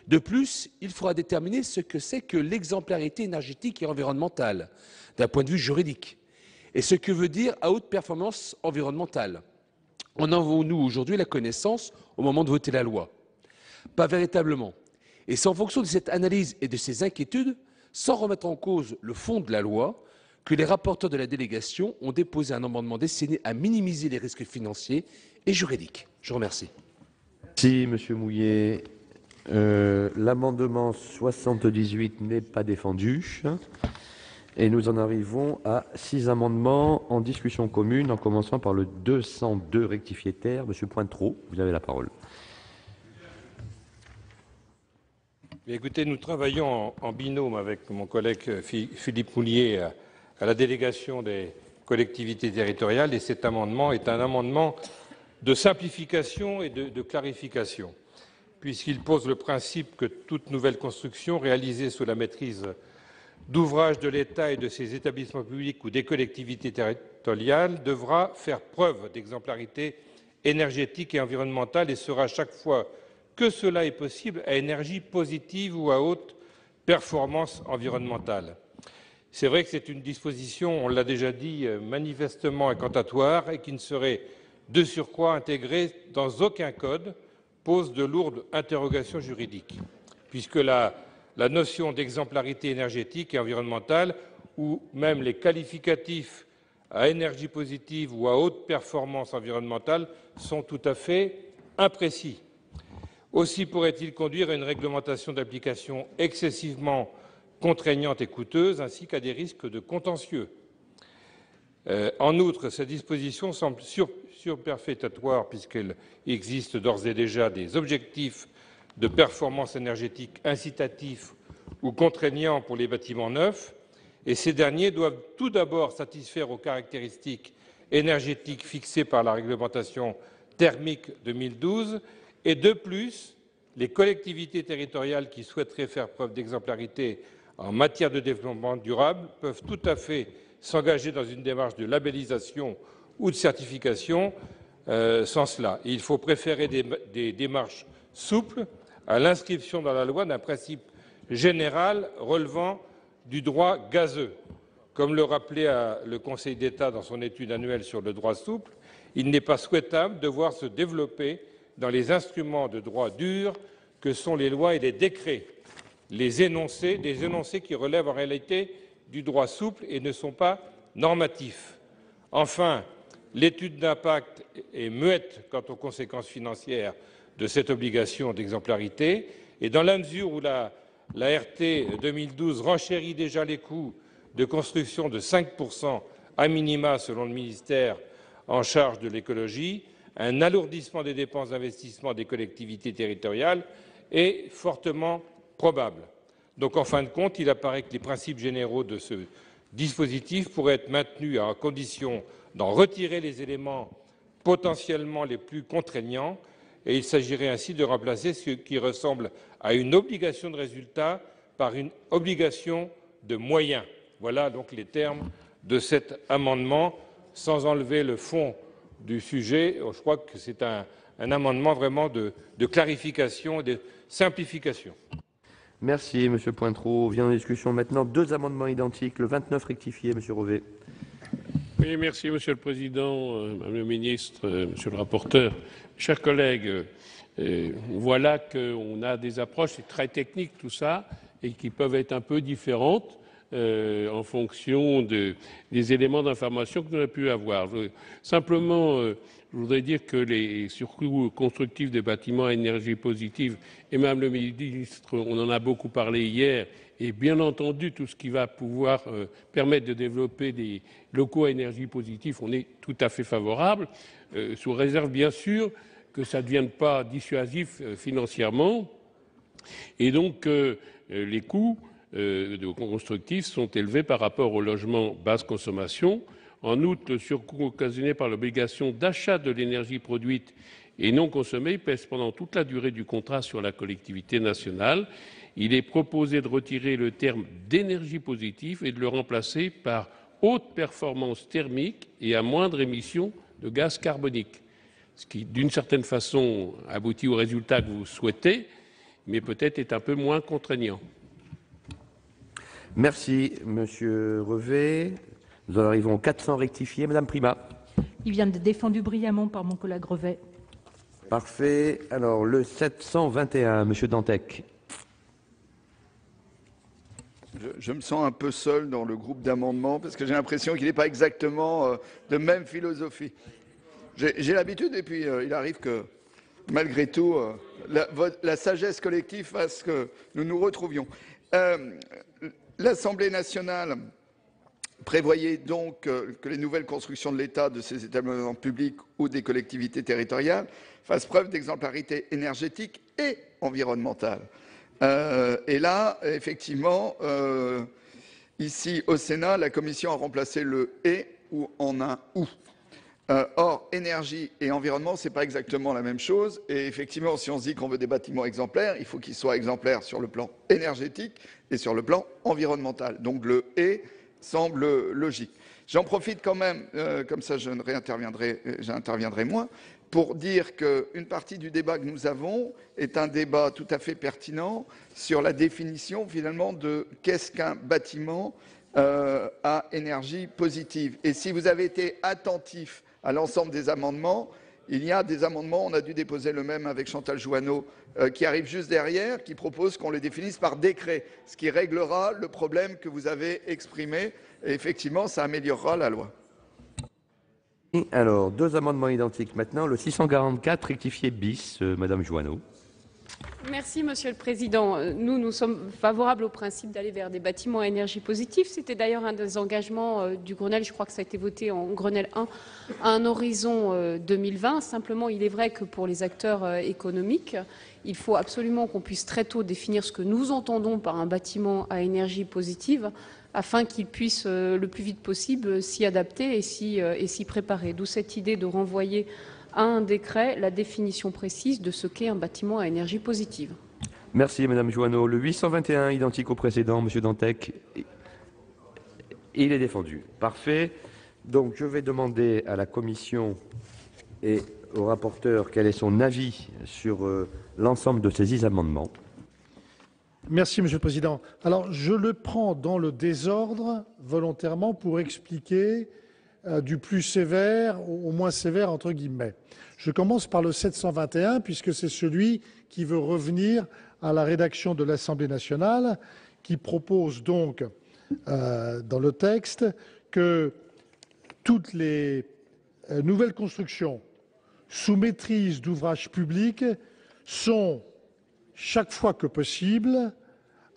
De plus, il faudra déterminer ce que c'est que l'exemplarité énergétique et environnementale, d'un point de vue juridique, et ce que veut dire à haute performance environnementale. En avons-nous aujourd'hui la connaissance au moment de voter la loi? Pas véritablement. Et c'est en fonction de cette analyse et de ces inquiétudes, sans remettre en cause le fond de la loi, que les rapporteurs de la délégation ont déposé un amendement destiné à minimiser les risques financiers et juridiques. Je vous remercie. Merci, Monsieur Mouillet. L'amendement 78 n'est pas défendu. Et nous en arrivons à 6 amendements en discussion commune, en commençant par le 202 rectifié terre. Monsieur Pointreau, vous avez la parole. Écoutez, nous travaillons en binôme avec mon collègue Philippe Moulier à la délégation des collectivités territoriales, et cet amendement est un amendement de simplification et de clarification, puisqu'il pose le principe que toute nouvelle construction réalisée sous la maîtrise d'ouvrage de l'État et de ses établissements publics ou des collectivités territoriales devra faire preuve d'exemplarité énergétique et environnementale et sera chaque fois que cela est possible à énergie positive ou à haute performance environnementale. C'est vrai que c'est une disposition, on l'a déjà dit, manifestement incantatoire et qui ne serait de surcroît intégrée dans aucun code, pose de lourdes interrogations juridiques, puisque la notion d'exemplarité énergétique et environnementale, ou même les qualificatifs à énergie positive ou à haute performance environnementale, sont tout à fait imprécis. Aussi pourrait-il conduire à une réglementation d'application excessivement contraignante et coûteuse, ainsi qu'à des risques de contentieux. En outre, cette disposition semble superfétatoire, puisqu'il existe d'ores et déjà des objectifs de performance énergétique incitatifs ou contraignants pour les bâtiments neufs, et ces derniers doivent tout d'abord satisfaire aux caractéristiques énergétiques fixées par la réglementation thermique 2012, et de plus, les collectivités territoriales qui souhaiteraient faire preuve d'exemplarité en matière de développement durable peuvent tout à fait s'engager dans une démarche de labellisation ou de certification sans cela. Il faut préférer des démarches souples à l'inscription dans la loi d'un principe général relevant du droit gazeux. Comme le rappelait le Conseil d'État dans son étude annuelle sur le droit souple, il n'est pas souhaitable de voir se développer dans les instruments de droit dur que sont les lois et les décrets, des énoncés qui relèvent en réalité du droit souple et ne sont pas normatifs. Enfin, l'étude d'impact est muette quant aux conséquences financières de cette obligation d'exemplarité, et dans la mesure où la La RT 2012 renchérit déjà les coûts de construction de 5% à minima selon le ministère en charge de l'écologie. Un alourdissement des dépenses d'investissement des collectivités territoriales est fortement probable. Donc, en fin de compte, il apparaît que les principes généraux de ce dispositif pourraient être maintenus à condition d'en retirer les éléments potentiellement les plus contraignants, et il s'agirait ainsi de remplacer ce qui ressemble à une obligation de résultat par une obligation de moyens. Voilà donc les termes de cet amendement, sans enlever le fond du sujet. Je crois que c'est un amendement vraiment de clarification et de simplification. Merci, Monsieur Pointreau. Vient en discussion maintenant 2 amendements identiques. Le 29 rectifié, Monsieur Rovet. Oui, merci, Monsieur le Président, Madame le Ministre, Monsieur le rapporteur. Chers collègues, voilà qu'on a des approches très techniques, tout ça, et qui peuvent être un peu différentes en fonction des éléments d'information que nous avons pu avoir. Simplement, je voudrais dire que les surcoûts constructifs des bâtiments à énergie positive, et Madame le Ministre, on en a beaucoup parlé hier, et bien entendu, tout ce qui va pouvoir permettre de développer des locaux à énergie positive, on est tout à fait favorable, sous réserve bien sûr que ça ne devienne pas dissuasif financièrement. Et donc, les coûts constructifs sont élevés par rapport aux logements basse consommation. En outre, le surcoût occasionné par l'obligation d'achat de l'énergie produite et non consommée pèse pendant toute la durée du contrat sur la collectivité nationale. Il est proposé de retirer le terme d'énergie positive et de le remplacer par haute performance thermique et à moindre émission de gaz carbonique, ce qui, d'une certaine façon, aboutit au résultat que vous souhaitez, mais peut-être est un peu moins contraignant. Merci, Monsieur Revet. Nous en arrivons au 400 rectifié. Madame Prima. Il vient de défendu brillamment par mon collègue Revet. Parfait. Alors, le 721, Monsieur Dantec. Je me sens un peu seul dans le groupe d'amendements parce que j'ai l'impression qu'il n'est pas exactement de même philosophie. J'ai l'habitude et puis il arrive que, malgré tout, la sagesse collective fasse que nous nous retrouvions. L'Assemblée nationale prévoyait donc que les nouvelles constructions de l'État, de ses établissements publics ou des collectivités territoriales fassent preuve d'exemplarité énergétique et environnementale. Et là, effectivement, ici au Sénat, la Commission a remplacé le « et » ou en un « ou ». Or, énergie et environnement, ce n'est pas exactement la même chose. Et effectivement, si on se dit qu'on veut des bâtiments exemplaires, il faut qu'ils soient exemplaires sur le plan énergétique et sur le plan environnemental. Donc le « et » semble logique. J'en profite quand même, comme ça j'interviendrai moins, pour dire qu'une partie du débat que nous avons est un débat tout à fait pertinent sur la définition finalement de qu'est-ce qu'un bâtiment à énergie positive. Et si vous avez été attentif à l'ensemble des amendements, il y a des amendements, on a dû déposer le même avec Chantal Jouanneau, qui arrive juste derrière, qui propose qu'on les définisse par décret, ce qui réglera le problème que vous avez exprimé. Et effectivement, ça améliorera la loi. Alors, 2 amendements identiques maintenant. Le 644 rectifié bis, Madame Jouanneau. Merci, Monsieur le Président. Nous sommes favorables au principe d'aller vers des bâtiments à énergie positive. C'était d'ailleurs un des engagements du Grenelle. Je crois que ça a été voté en Grenelle 1 à un horizon 2020. Simplement, il est vrai que pour les acteurs économiques, il faut absolument qu'on puisse très tôt définir ce que nous entendons par un bâtiment à énergie positive afin qu'ils puissent le plus vite possible s'y adapter et s'y préparer. D'où cette idée de renvoyer à un décret la définition précise de ce qu'est un bâtiment à énergie positive. Merci, Madame Jouanneau. Le 821, identique au précédent, Monsieur Dantec. Il est défendu. Parfait. Donc, je vais demander à la Commission et au rapporteur quel est son avis sur l'ensemble de ces 10 amendements. Merci, Monsieur le Président. Alors, je le prends dans le désordre volontairement pour expliquer du plus sévère au moins sévère, entre guillemets. Je commence par le 721, puisque c'est celui qui veut revenir à la rédaction de l'Assemblée nationale, qui propose donc, dans le texte, que toutes les nouvelles constructions sous maîtrise d'ouvrages publics sont, chaque fois que possible,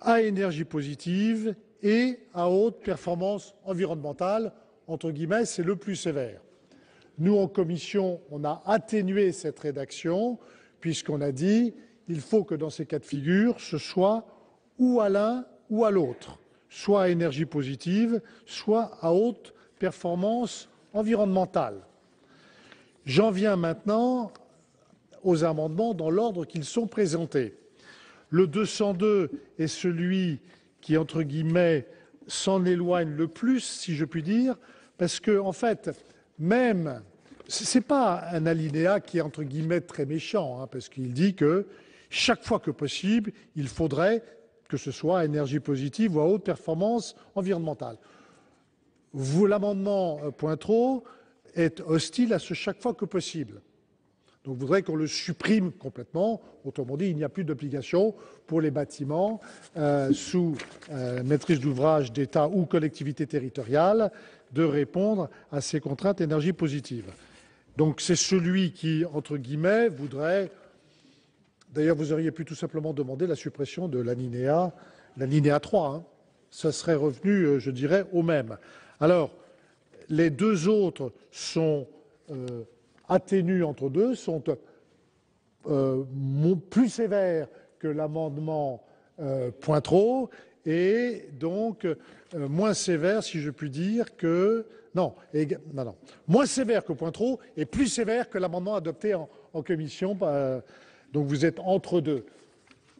à énergie positive et à haute performance environnementale, entre guillemets, c'est le plus sévère. Nous, en commission, on a atténué cette rédaction puisqu'on a dit il faut que dans ces cas de figure, ce soit ou à l'un ou à l'autre, soit à énergie positive, soit à haute performance environnementale. J'en viens maintenant aux amendements dans l'ordre qu'ils sont présentés. Le 202 est celui qui, entre guillemets, s'en éloigne le plus, si je puis dire, parce que, en fait, même, ce n'est pas un alinéa qui est, entre guillemets, très méchant, hein, parce qu'il dit que chaque fois que possible, il faudrait que ce soit à énergie positive ou à haute performance environnementale. L'amendement Pointereau est hostile à ce chaque fois que possible. Donc, je voudrais qu'on le supprime complètement. Autrement dit, il n'y a plus d'obligation pour les bâtiments sous maîtrise d'ouvrage d'État ou collectivité territoriale de répondre à ces contraintes énergie positive. Donc, c'est celui qui, entre guillemets, voudrait... D'ailleurs, vous auriez pu tout simplement demander la suppression de l'alinéa 3. Hein. Ça serait revenu, je dirais, au même. Alors, les deux autres sont atténus entre deux, sont plus sévères que l'amendement Pointereau et donc moins sévères, si je puis dire, que... Non, moins sévères que Pointereau et plus sévères que l'amendement adopté en commission. Donc vous êtes entre deux.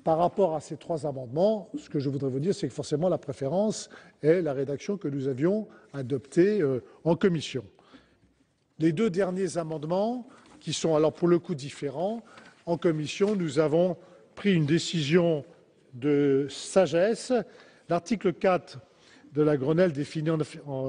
Par rapport à ces trois amendements, ce que je voudrais vous dire, c'est que forcément la préférence est la rédaction que nous avions adoptée en commission. Les deux derniers amendements, qui sont alors pour le coup différents, en commission, nous avons pris une décision de sagesse. L'article 4 de la Grenelle définit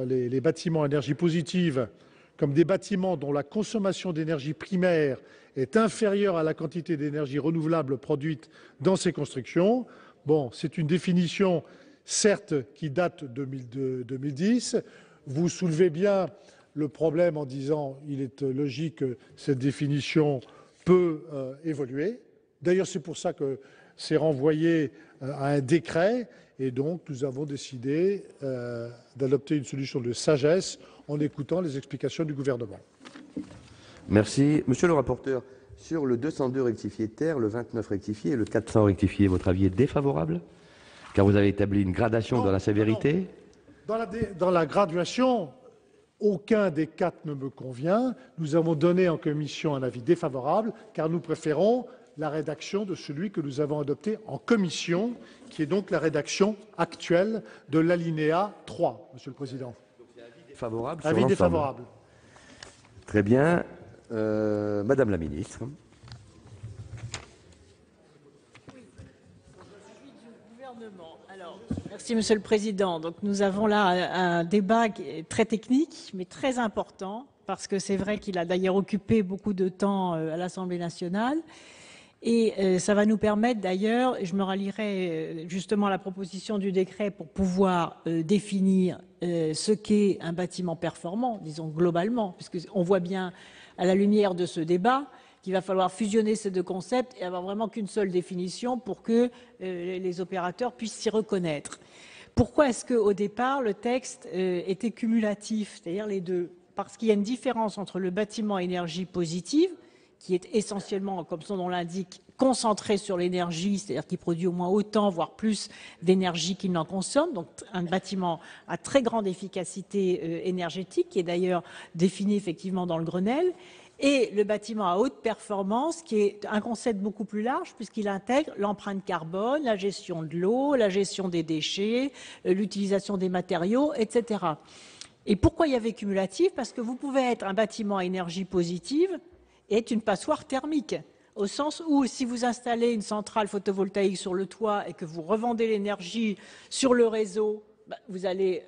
les bâtiments à énergie positive comme des bâtiments dont la consommation d'énergie primaire est inférieure à la quantité d'énergie renouvelable produite dans ces constructions. Bon, c'est une définition, certes, qui date de 2010. Vous soulevez bien le problème en disant qu'il est logique que cette définition peut évoluer. D'ailleurs, c'est pour ça que c'est renvoyé à un décret. Et donc, nous avons décidé d'adopter une solution de sagesse en écoutant les explications du gouvernement. Merci. Monsieur le rapporteur, sur le 202 rectifié terre, le 29 rectifié et le 400 rectifié, votre avis est défavorable? Car vous avez établi une gradation dans la sévérité? Dans la graduation, aucun des quatre ne me convient. Nous avons donné en commission un avis défavorable, car nous préférons la rédaction de celui que nous avons adopté en commission, qui est donc la rédaction actuelle de l'alinéa 3, Monsieur le Président. Donc c'est avis défavorable sur Avis l'ensemble. défavorable. Très bien. Madame la ministre. Merci, Monsieur le Président. Donc, nous avons là un débat qui est très technique, mais très important, parce que c'est vrai qu'il a d'ailleurs occupé beaucoup de temps à l'Assemblée nationale. Et ça va nous permettre d'ailleurs, je me rallierai justement à la proposition du décret pour pouvoir définir ce qu'est un bâtiment performant, disons globalement, puisqu'on voit bien à la lumière de ce débat qu'il va falloir fusionner ces deux concepts et avoir vraiment qu'une seule définition pour que les opérateurs puissent s'y reconnaître. Pourquoi est-ce qu'au départ, le texte était cumulatif, c'est-à-dire les deux? Parce qu'il y a une différence entre le bâtiment à énergie positive, qui est essentiellement, comme son nom l'indique, concentré sur l'énergie, c'est-à-dire qu'il produit au moins autant, voire plus d'énergie qu'il n'en consomme, donc un bâtiment à très grande efficacité énergétique, qui est d'ailleurs défini effectivement dans le Grenelle, et le bâtiment à haute performance, qui est un concept beaucoup plus large, puisqu'il intègre l'empreinte carbone, la gestion de l'eau, la gestion des déchets, l'utilisation des matériaux, etc. Et pourquoi il y avait cumulatif? Parce que vous pouvez être un bâtiment à énergie positive est une passoire thermique, au sens où si vous installez une centrale photovoltaïque sur le toit et que vous revendez l'énergie sur le réseau, vous allez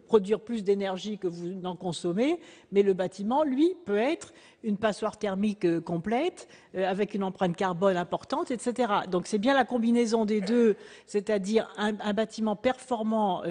produire plus d'énergie que vous n'en consommez, mais le bâtiment, lui, peut être une passoire thermique complète, avec une empreinte carbone importante, etc. Donc c'est bien la combinaison des deux, c'est-à-dire un bâtiment performant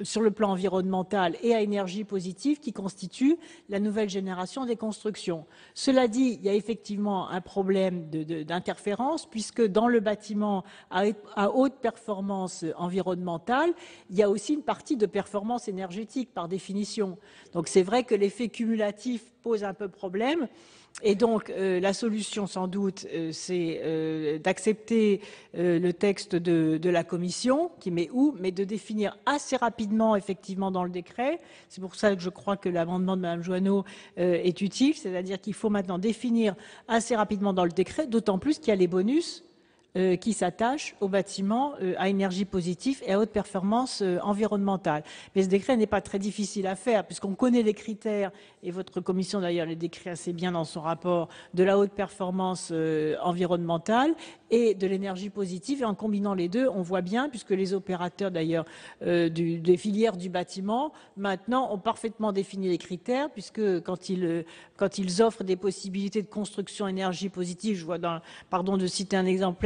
sur le plan environnemental et à énergie positive qui constituent la nouvelle génération des constructions. Cela dit, il y a effectivement un problème d'interférence puisque dans le bâtiment à haute performance environnementale, il y a aussi une partie de performance énergétique par définition. Donc c'est vrai que l'effet cumulatif pose un peu problème. Et donc, la solution, sans doute, c'est d'accepter le texte de la Commission, qui met où, mais de définir assez rapidement, effectivement, dans le décret. C'est pour ça que je crois que l'amendement de Mme Joanneau est utile, c'est-à-dire qu'il faut maintenant définir assez rapidement dans le décret, d'autant plus qu'il y a les bonus qui s'attachent aux bâtiments à énergie positive et à haute performance environnementale. Mais ce décret n'est pas très difficile à faire puisqu'on connaît les critères, et votre commission d'ailleurs les décrit assez bien dans son rapport, de la haute performance environnementale et de l'énergie positive. Et en combinant les deux, on voit bien, puisque les opérateurs d'ailleurs des filières du bâtiment, maintenant ont parfaitement défini les critères, puisque quand ils offrent des possibilités de construction énergie positive, je vois pardon de citer un exemple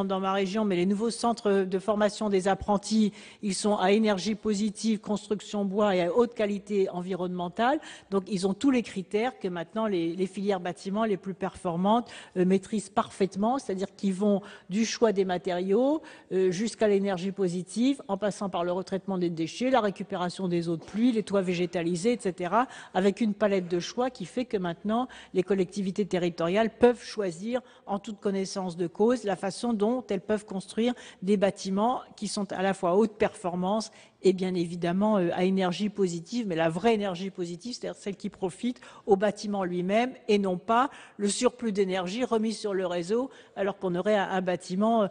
dans ma région, mais les nouveaux centres de formation des apprentis, ils sont à énergie positive, construction bois et à haute qualité environnementale. Donc ils ont tous les critères que maintenant les filières bâtiments les plus performantes maîtrisent parfaitement, c'est-à-dire qu'ils vont du choix des matériaux jusqu'à l'énergie positive, en passant par le retraitement des déchets, la récupération des eaux de pluie, les toits végétalisés, etc., avec une palette de choix qui fait que maintenant les collectivités territoriales peuvent choisir en toute connaissance de cause la façon dont elles peuvent construire des bâtiments qui sont à la fois à haute performance et bien évidemment à énergie positive, mais la vraie énergie positive, c'est-à-dire celle qui profite au bâtiment lui-même et non pas le surplus d'énergie remis sur le réseau alors qu'on aurait un bâtiment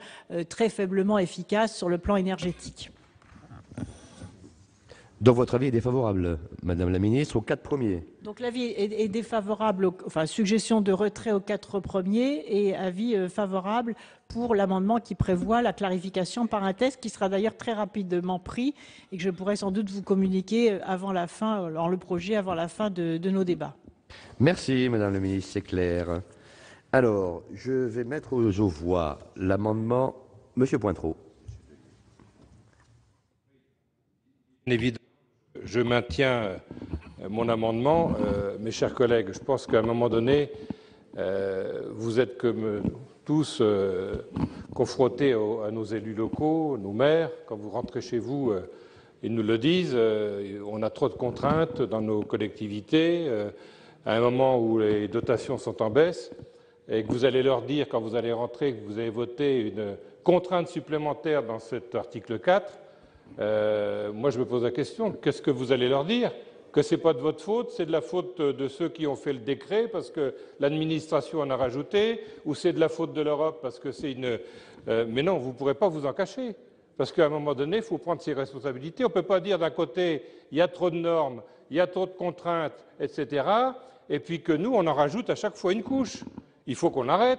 très faiblement efficace sur le plan énergétique. Donc votre avis est défavorable, Madame la Ministre, aux 4 premiers. Donc l'avis est défavorable, enfin suggestion de retrait aux 4 premiers et avis favorable pour l'amendement qui prévoit la clarification par un test qui sera d'ailleurs très rapidement pris et que je pourrais sans doute vous communiquer avant la fin, dans le projet, avant la fin de nos débats. Merci, Madame la Ministre, c'est clair. Alors, je vais mettre aux voix l'amendement. Monsieur Pointreau. Évidemment, je maintiens mon amendement. Mes chers collègues, je pense qu'à un moment donné, vous êtes comme tous confrontés à nos élus locaux, nos maires. Quand vous rentrez chez vous, ils nous le disent, on a trop de contraintes dans nos collectivités, à un moment où les dotations sont en baisse, et que vous allez leur dire, quand vous allez rentrer, que vous avez voté une contrainte supplémentaire dans cet article 4, moi je me pose la question, qu'est-ce que vous allez leur dire? Que ce n'est pas de votre faute, c'est de la faute de ceux qui ont fait le décret parce que l'administration en a rajouté, ou c'est de la faute de l'Europe parce que c'est une... mais non, vous ne pourrez pas vous en cacher, parce qu'à un moment donné, il faut prendre ses responsabilités. On ne peut pas dire d'un côté, il y a trop de normes, il y a trop de contraintes, etc., et puis que nous, on en rajoute à chaque fois une couche. Il faut qu'on arrête.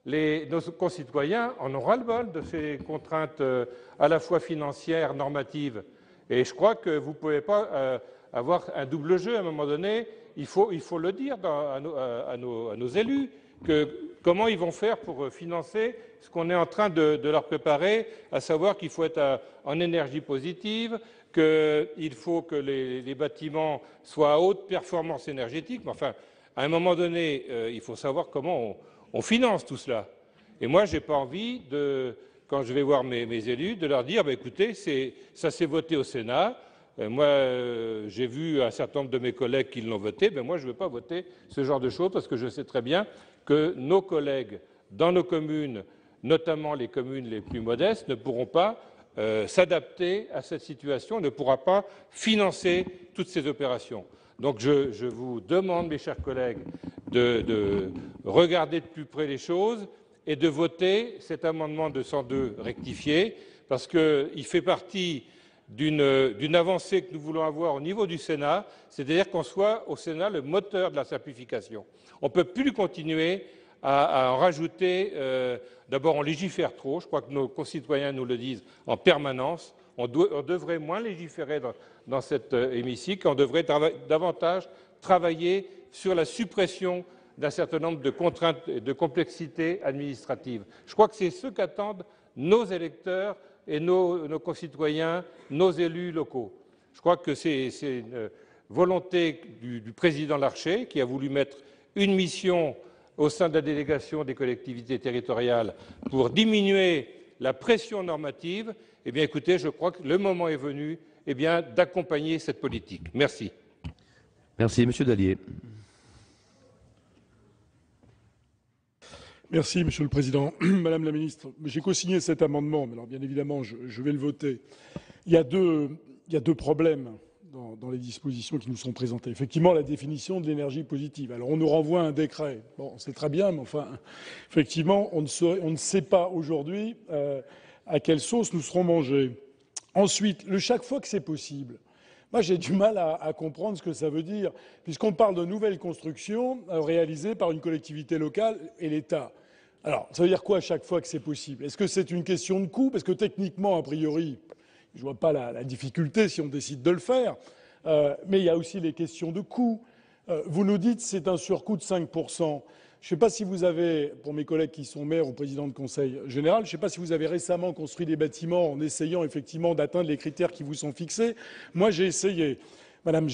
Nos concitoyens en ont ras-le-bol de ces contraintes à la fois financières, normatives. Et je crois que vous ne pouvez pas avoir un double jeu à un moment donné. Il faut le dire à nos élus, comment ils vont faire pour financer ce qu'on est en train de leur préparer, à savoir qu'il faut être en énergie positive, qu'il faut que les bâtiments soient à haute performance énergétique. Mais enfin, à un moment donné, il faut savoir comment on finance tout cela. Et moi, je n'ai pas envie, quand je vais voir mes élus, de leur dire écoutez, ça s'est voté au Sénat. Moi, j'ai vu un certain nombre de mes collègues qui l'ont voté. Moi, je ne veux pas voter ce genre de choses parce que je sais très bien que nos collègues dans nos communes, notamment les communes les plus modestes, ne pourront pas s'adapter à cette situation, ne pourront pas financer toutes ces opérations. Donc je vous demande, mes chers collègues, de regarder de plus près les choses et de voter cet amendement 202 rectifié, parce qu'il fait partie d'une avancée que nous voulons avoir au niveau du Sénat, c'est-à-dire qu'on soit au Sénat le moteur de la simplification. On ne peut plus continuer à en rajouter. D'abord, on légifère trop, je crois que nos concitoyens nous le disent en permanence. On devrait moins légiférer dans cet hémicycle, on devrait davantage travailler sur la suppression d'un certain nombre de contraintes et de complexités administratives. Je crois que c'est ce qu'attendent nos électeurs et nos concitoyens, nos élus locaux. Je crois que c'est une volonté du président Larcher qui a voulu mettre une mission au sein de la délégation des collectivités territoriales pour diminuer la pression normative. Eh bien, écoutez, je crois que le moment est venu d'accompagner cette politique. Merci. Merci, Monsieur Dallier. Merci, Monsieur le Président. Madame la Ministre, j'ai co-signé cet amendement, mais alors bien évidemment, je vais le voter. Il y a deux problèmes dans les dispositions qui nous sont présentées. Effectivement, la définition de l'énergie positive. Alors, on nous renvoie un décret. Bon, c'est très bien, mais enfin, effectivement, on ne sait pas aujourd'hui à quelle sauce nous serons mangés. Ensuite, chaque fois que c'est possible, moi, j'ai du mal à comprendre ce que ça veut dire, puisqu'on parle de nouvelles constructions réalisées par une collectivité locale et l'État. Alors, ça veut dire quoi chaque fois que c'est possible? Est-ce que c'est une question de coût? Parce que techniquement, a priori, je ne vois pas la difficulté si on décide de le faire, mais il y a aussi les questions de coût. Vous nous dites que c'est un surcoût de 5%. Je ne sais pas si vous avez, pour mes collègues qui sont maires ou présidents de conseil général, je ne sais pas si vous avez récemment construit des bâtiments en essayant effectivement d'atteindre les critères qui vous sont fixés. Moi, j'ai essayé. Madame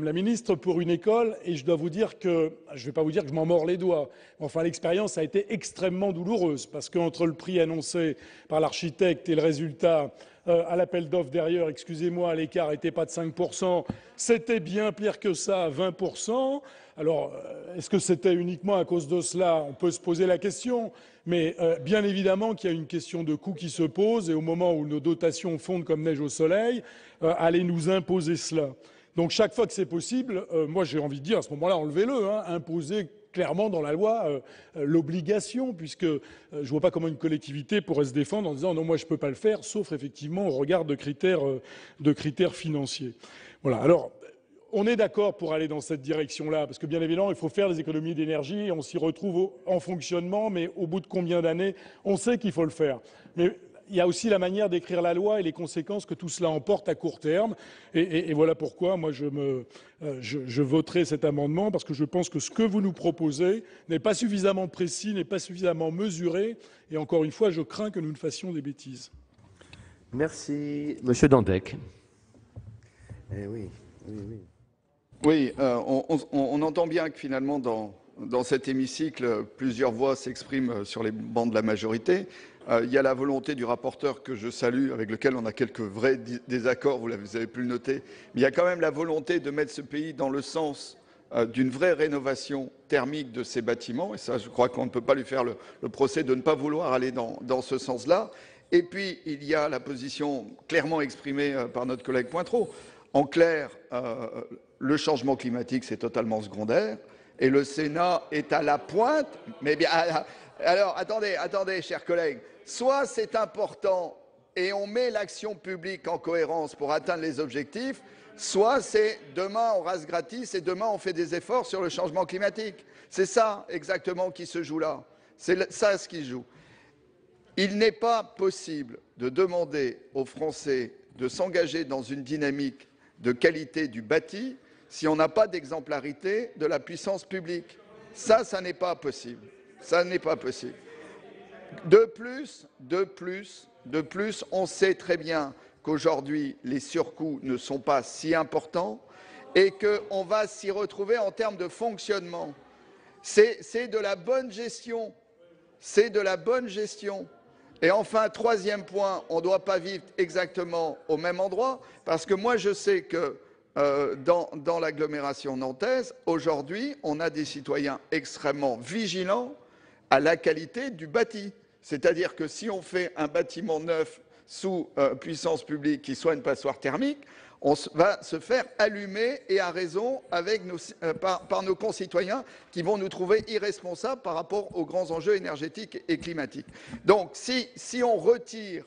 la Ministre, pour une école, et je dois vous dire que, je ne vais pas vous dire que je m'en mords les doigts, enfin l'expérience a été extrêmement douloureuse, parce qu'entre le prix annoncé par l'architecte et le résultat à l'appel d'offres derrière, excusez-moi, l'écart n'était pas de 5%, c'était bien pire que ça, 20%. Alors, est-ce que c'était uniquement à cause de cela? On peut se poser la question. Mais bien évidemment qu'il y a une question de coût qui se pose, et au moment où nos dotations fondent comme neige au soleil, allez nous imposer cela. Donc chaque fois que c'est possible, moi j'ai envie de dire à ce moment-là, enlevez-le, imposez clairement dans la loi l'obligation, puisque je ne vois pas comment une collectivité pourrait se défendre en disant non, moi je ne peux pas le faire, sauf effectivement au regard de critères financiers. Voilà. Alors, on est d'accord pour aller dans cette direction-là, parce que bien évidemment, il faut faire des économies d'énergie, et on s'y retrouve en fonctionnement, mais au bout de combien d'années, on sait qu'il faut le faire. Mais il y a aussi la manière d'écrire la loi et les conséquences que tout cela emporte à court terme. Et voilà pourquoi moi je voterai cet amendement, parce que je pense que ce que vous nous proposez n'est pas suffisamment précis, n'est pas suffisamment mesuré. Et encore une fois, je crains que nous ne fassions des bêtises. Merci. Monsieur Dantec. Oui. Oui, on entend bien que finalement, dans cet hémicycle, plusieurs voix s'expriment sur les bancs de la majorité. Il y a la volonté du rapporteur que je salue, avec lequel on a quelques vrais désaccords, vous avez pu le noter. Mais il y a quand même la volonté de mettre ce pays dans le sens d'une vraie rénovation thermique de ces bâtiments. Et ça, je crois qu'on ne peut pas lui faire le procès de ne pas vouloir aller dans ce sens-là. Et puis, il y a la position clairement exprimée par notre collègue Pointereau. En clair, le changement climatique, c'est totalement secondaire. Et le Sénat est à la pointe. Mais bien, alors, attendez, chers collègues. Soit c'est important et on met l'action publique en cohérence pour atteindre les objectifs, soit c'est demain on rase gratis et demain on fait des efforts sur le changement climatique. C'est ça exactement qui se joue là. C'est ça ce qui se joue. Il n'est pas possible de demander aux Français de s'engager dans une dynamique de qualité du bâti si on n'a pas d'exemplarité de la puissance publique. Ça n'est pas possible. Ça n'est pas possible. De plus, on sait très bien qu'aujourd'hui, les surcoûts ne sont pas si importants et qu'on va s'y retrouver en termes de fonctionnement. C'est de la bonne gestion. C'est de la bonne gestion. Et enfin, troisième point, on ne doit pas vivre exactement au même endroit, parce que moi, je sais que dans l'agglomération nantaise, aujourd'hui, on a des citoyens extrêmement vigilants à la qualité du bâti. C'est-à-dire que si on fait un bâtiment neuf sous puissance publique qui soit une passoire thermique, on va se faire allumer, et à raison, par nos concitoyens qui vont nous trouver irresponsables par rapport aux grands enjeux énergétiques et climatiques. Donc si on retire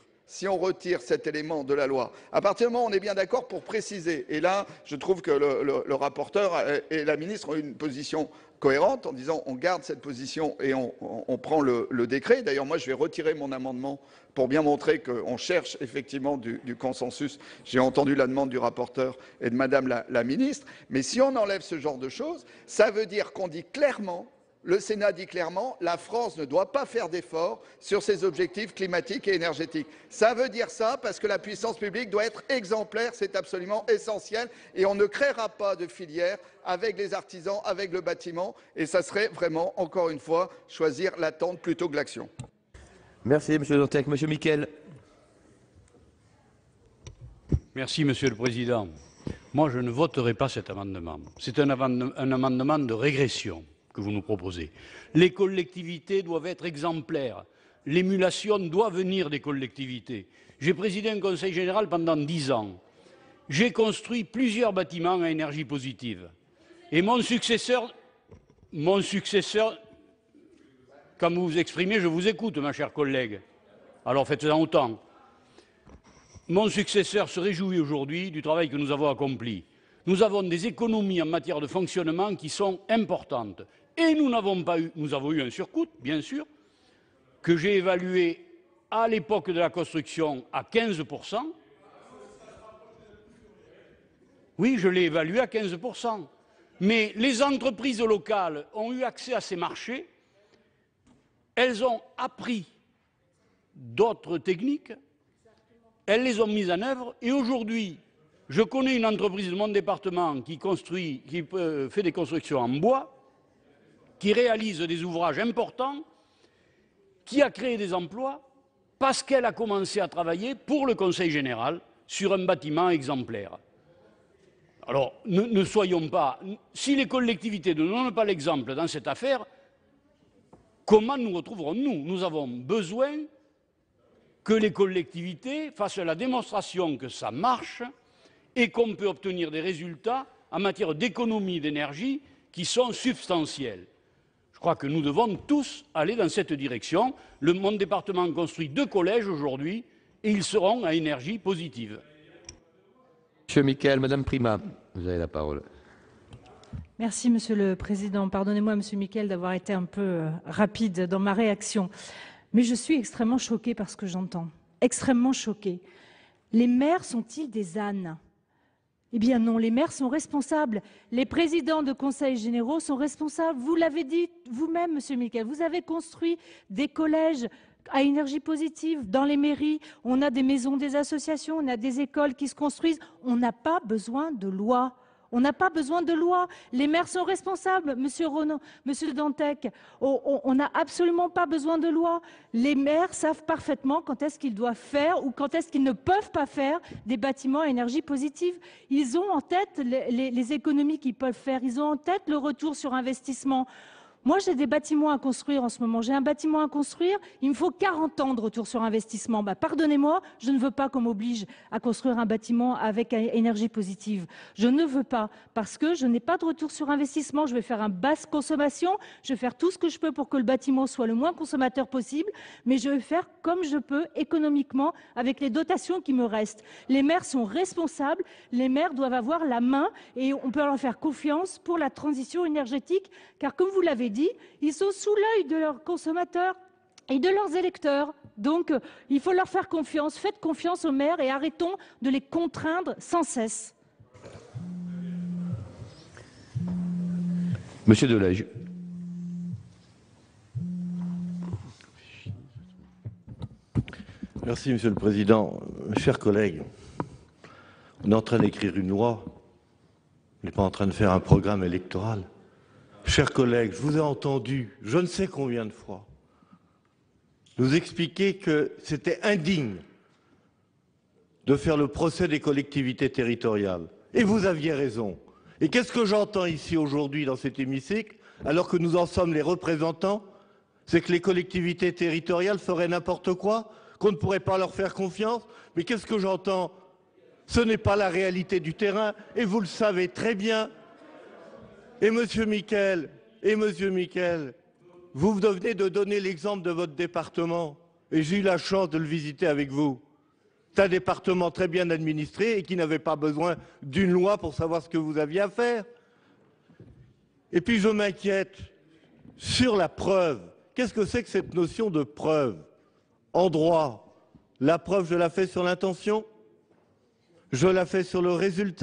cet élément de la loi, à partir du moment où on est bien d'accord pour préciser, et là je trouve que le rapporteur et la ministre ont une position cohérente en disant on garde cette position et on prend le décret. D'ailleurs, moi, je vais retirer mon amendement pour bien montrer qu'on cherche effectivement du consensus. J'ai entendu la demande du rapporteur et de Madame la ministre. Mais si on enlève ce genre de choses, ça veut dire qu'on dit clairement le Sénat dit clairement la France ne doit pas faire d'efforts sur ses objectifs climatiques et énergétiques. Ça veut dire ça parce que la puissance publique doit être exemplaire, c'est absolument essentiel, et on ne créera pas de filière avec les artisans, avec le bâtiment, et ça serait vraiment, encore une fois, choisir l'attente plutôt que l'action. Merci, M. Dantec. M. Miquel. Merci, Monsieur le Président. Moi, je ne voterai pas cet amendement. C'est un amendement de régression que vous nous proposez. Les collectivités doivent être exemplaires. L'émulation doit venir des collectivités. J'ai présidé un conseil général pendant 10 ans. J'ai construit plusieurs bâtiments à énergie positive. Et mon successeur, quand vous vous exprimez, je vous écoute, ma chère collègue. Alors faites-en autant. Mon successeur se réjouit aujourd'hui du travail que nous avons accompli. Nous avons des économies en matière de fonctionnement qui sont importantes. Et nous avons eu un surcoût, bien sûr, que j'ai évalué à l'époque de la construction à 15%. Oui, je l'ai évalué à 15%. Mais les entreprises locales ont eu accès à ces marchés. Elles ont appris d'autres techniques. Elles les ont mises en œuvre. Et aujourd'hui, je connais une entreprise de mon département qui fait des constructions en bois, qui réalise des ouvrages importants, qui a créé des emplois parce qu'elle a commencé à travailler pour le Conseil général sur un bâtiment exemplaire. Alors, ne soyons pas... Si les collectivités ne donnent pas l'exemple dans cette affaire, comment nous retrouverons-nous? Nous avons besoin que les collectivités fassent la démonstration que ça marche et qu'on peut obtenir des résultats en matière d'économie d'énergie qui sont substantiels. Je crois que nous devons tous aller dans cette direction. Mon département construit 2 collèges aujourd'hui et ils seront à énergie positive. Monsieur Miquel, Madame Prima, vous avez la parole. Merci, Monsieur le Président. Pardonnez-moi, Monsieur Miquel, d'avoir été un peu rapide dans ma réaction. Mais je suis extrêmement choquée par ce que j'entends. Extrêmement choquée. Les maires sont-ils des ânes? Eh bien non, les maires sont responsables. Les présidents de conseils généraux sont responsables. Vous l'avez dit vous-même, Monsieur Miquel, vous avez construit des collèges à énergie positive dans les mairies. On a des maisons, des associations, on a des écoles qui se construisent. On n'a pas besoin de loi. On n'a pas besoin de loi. Les maires sont responsables, Monsieur Renaud, Monsieur Dantec. On n'a absolument pas besoin de loi. Les maires savent parfaitement quand est-ce qu'ils doivent faire ou quand est-ce qu'ils ne peuvent pas faire des bâtiments à énergie positive. Ils ont en tête les économies qu'ils peuvent faire. Ils ont en tête le retour sur investissement. Moi, j'ai des bâtiments à construire en ce moment. J'ai un bâtiment à construire, il me faut 40 ans de retour sur investissement. Pardonnez-moi, je ne veux pas qu'on m'oblige à construire un bâtiment avec énergie positive. Je ne veux pas, parce que je n'ai pas de retour sur investissement. Je vais faire une basse consommation, je vais faire tout ce que je peux pour que le bâtiment soit le moins consommateur possible, mais je vais faire comme je peux économiquement avec les dotations qui me restent. Les maires sont responsables, les maires doivent avoir la main et on peut leur faire confiance pour la transition énergétique, car comme vous l'avez dit, ils sont sous l'œil de leurs consommateurs et de leurs électeurs. Donc, il faut leur faire confiance. Faites confiance aux maires et arrêtons de les contraindre sans cesse. Monsieur Delage. Merci, Monsieur le Président. Chers collègues, on est en train d'écrire une loi. On n'est pas en train de faire un programme électoral. Chers collègues, je vous ai entendu, je ne sais combien de fois, nous expliquer que c'était indigne de faire le procès des collectivités territoriales. Et vous aviez raison. Et qu'est-ce que j'entends ici aujourd'hui dans cet hémicycle, alors que nous en sommes les représentants? C'est que les collectivités territoriales feraient n'importe quoi, qu'on ne pourrait pas leur faire confiance. Mais qu'est-ce que j'entends? Ce n'est pas la réalité du terrain, et vous le savez très bien. Et Monsieur Miquel, vous venez de donner l'exemple de votre département, et j'ai eu la chance de le visiter avec vous. C'est un département très bien administré et qui n'avait pas besoin d'une loi pour savoir ce que vous aviez à faire. Et puis je m'inquiète sur la preuve. Qu'est-ce que c'est que cette notion de preuve? En droit, la preuve, je la fais sur l'intention, je la fais sur le résultat.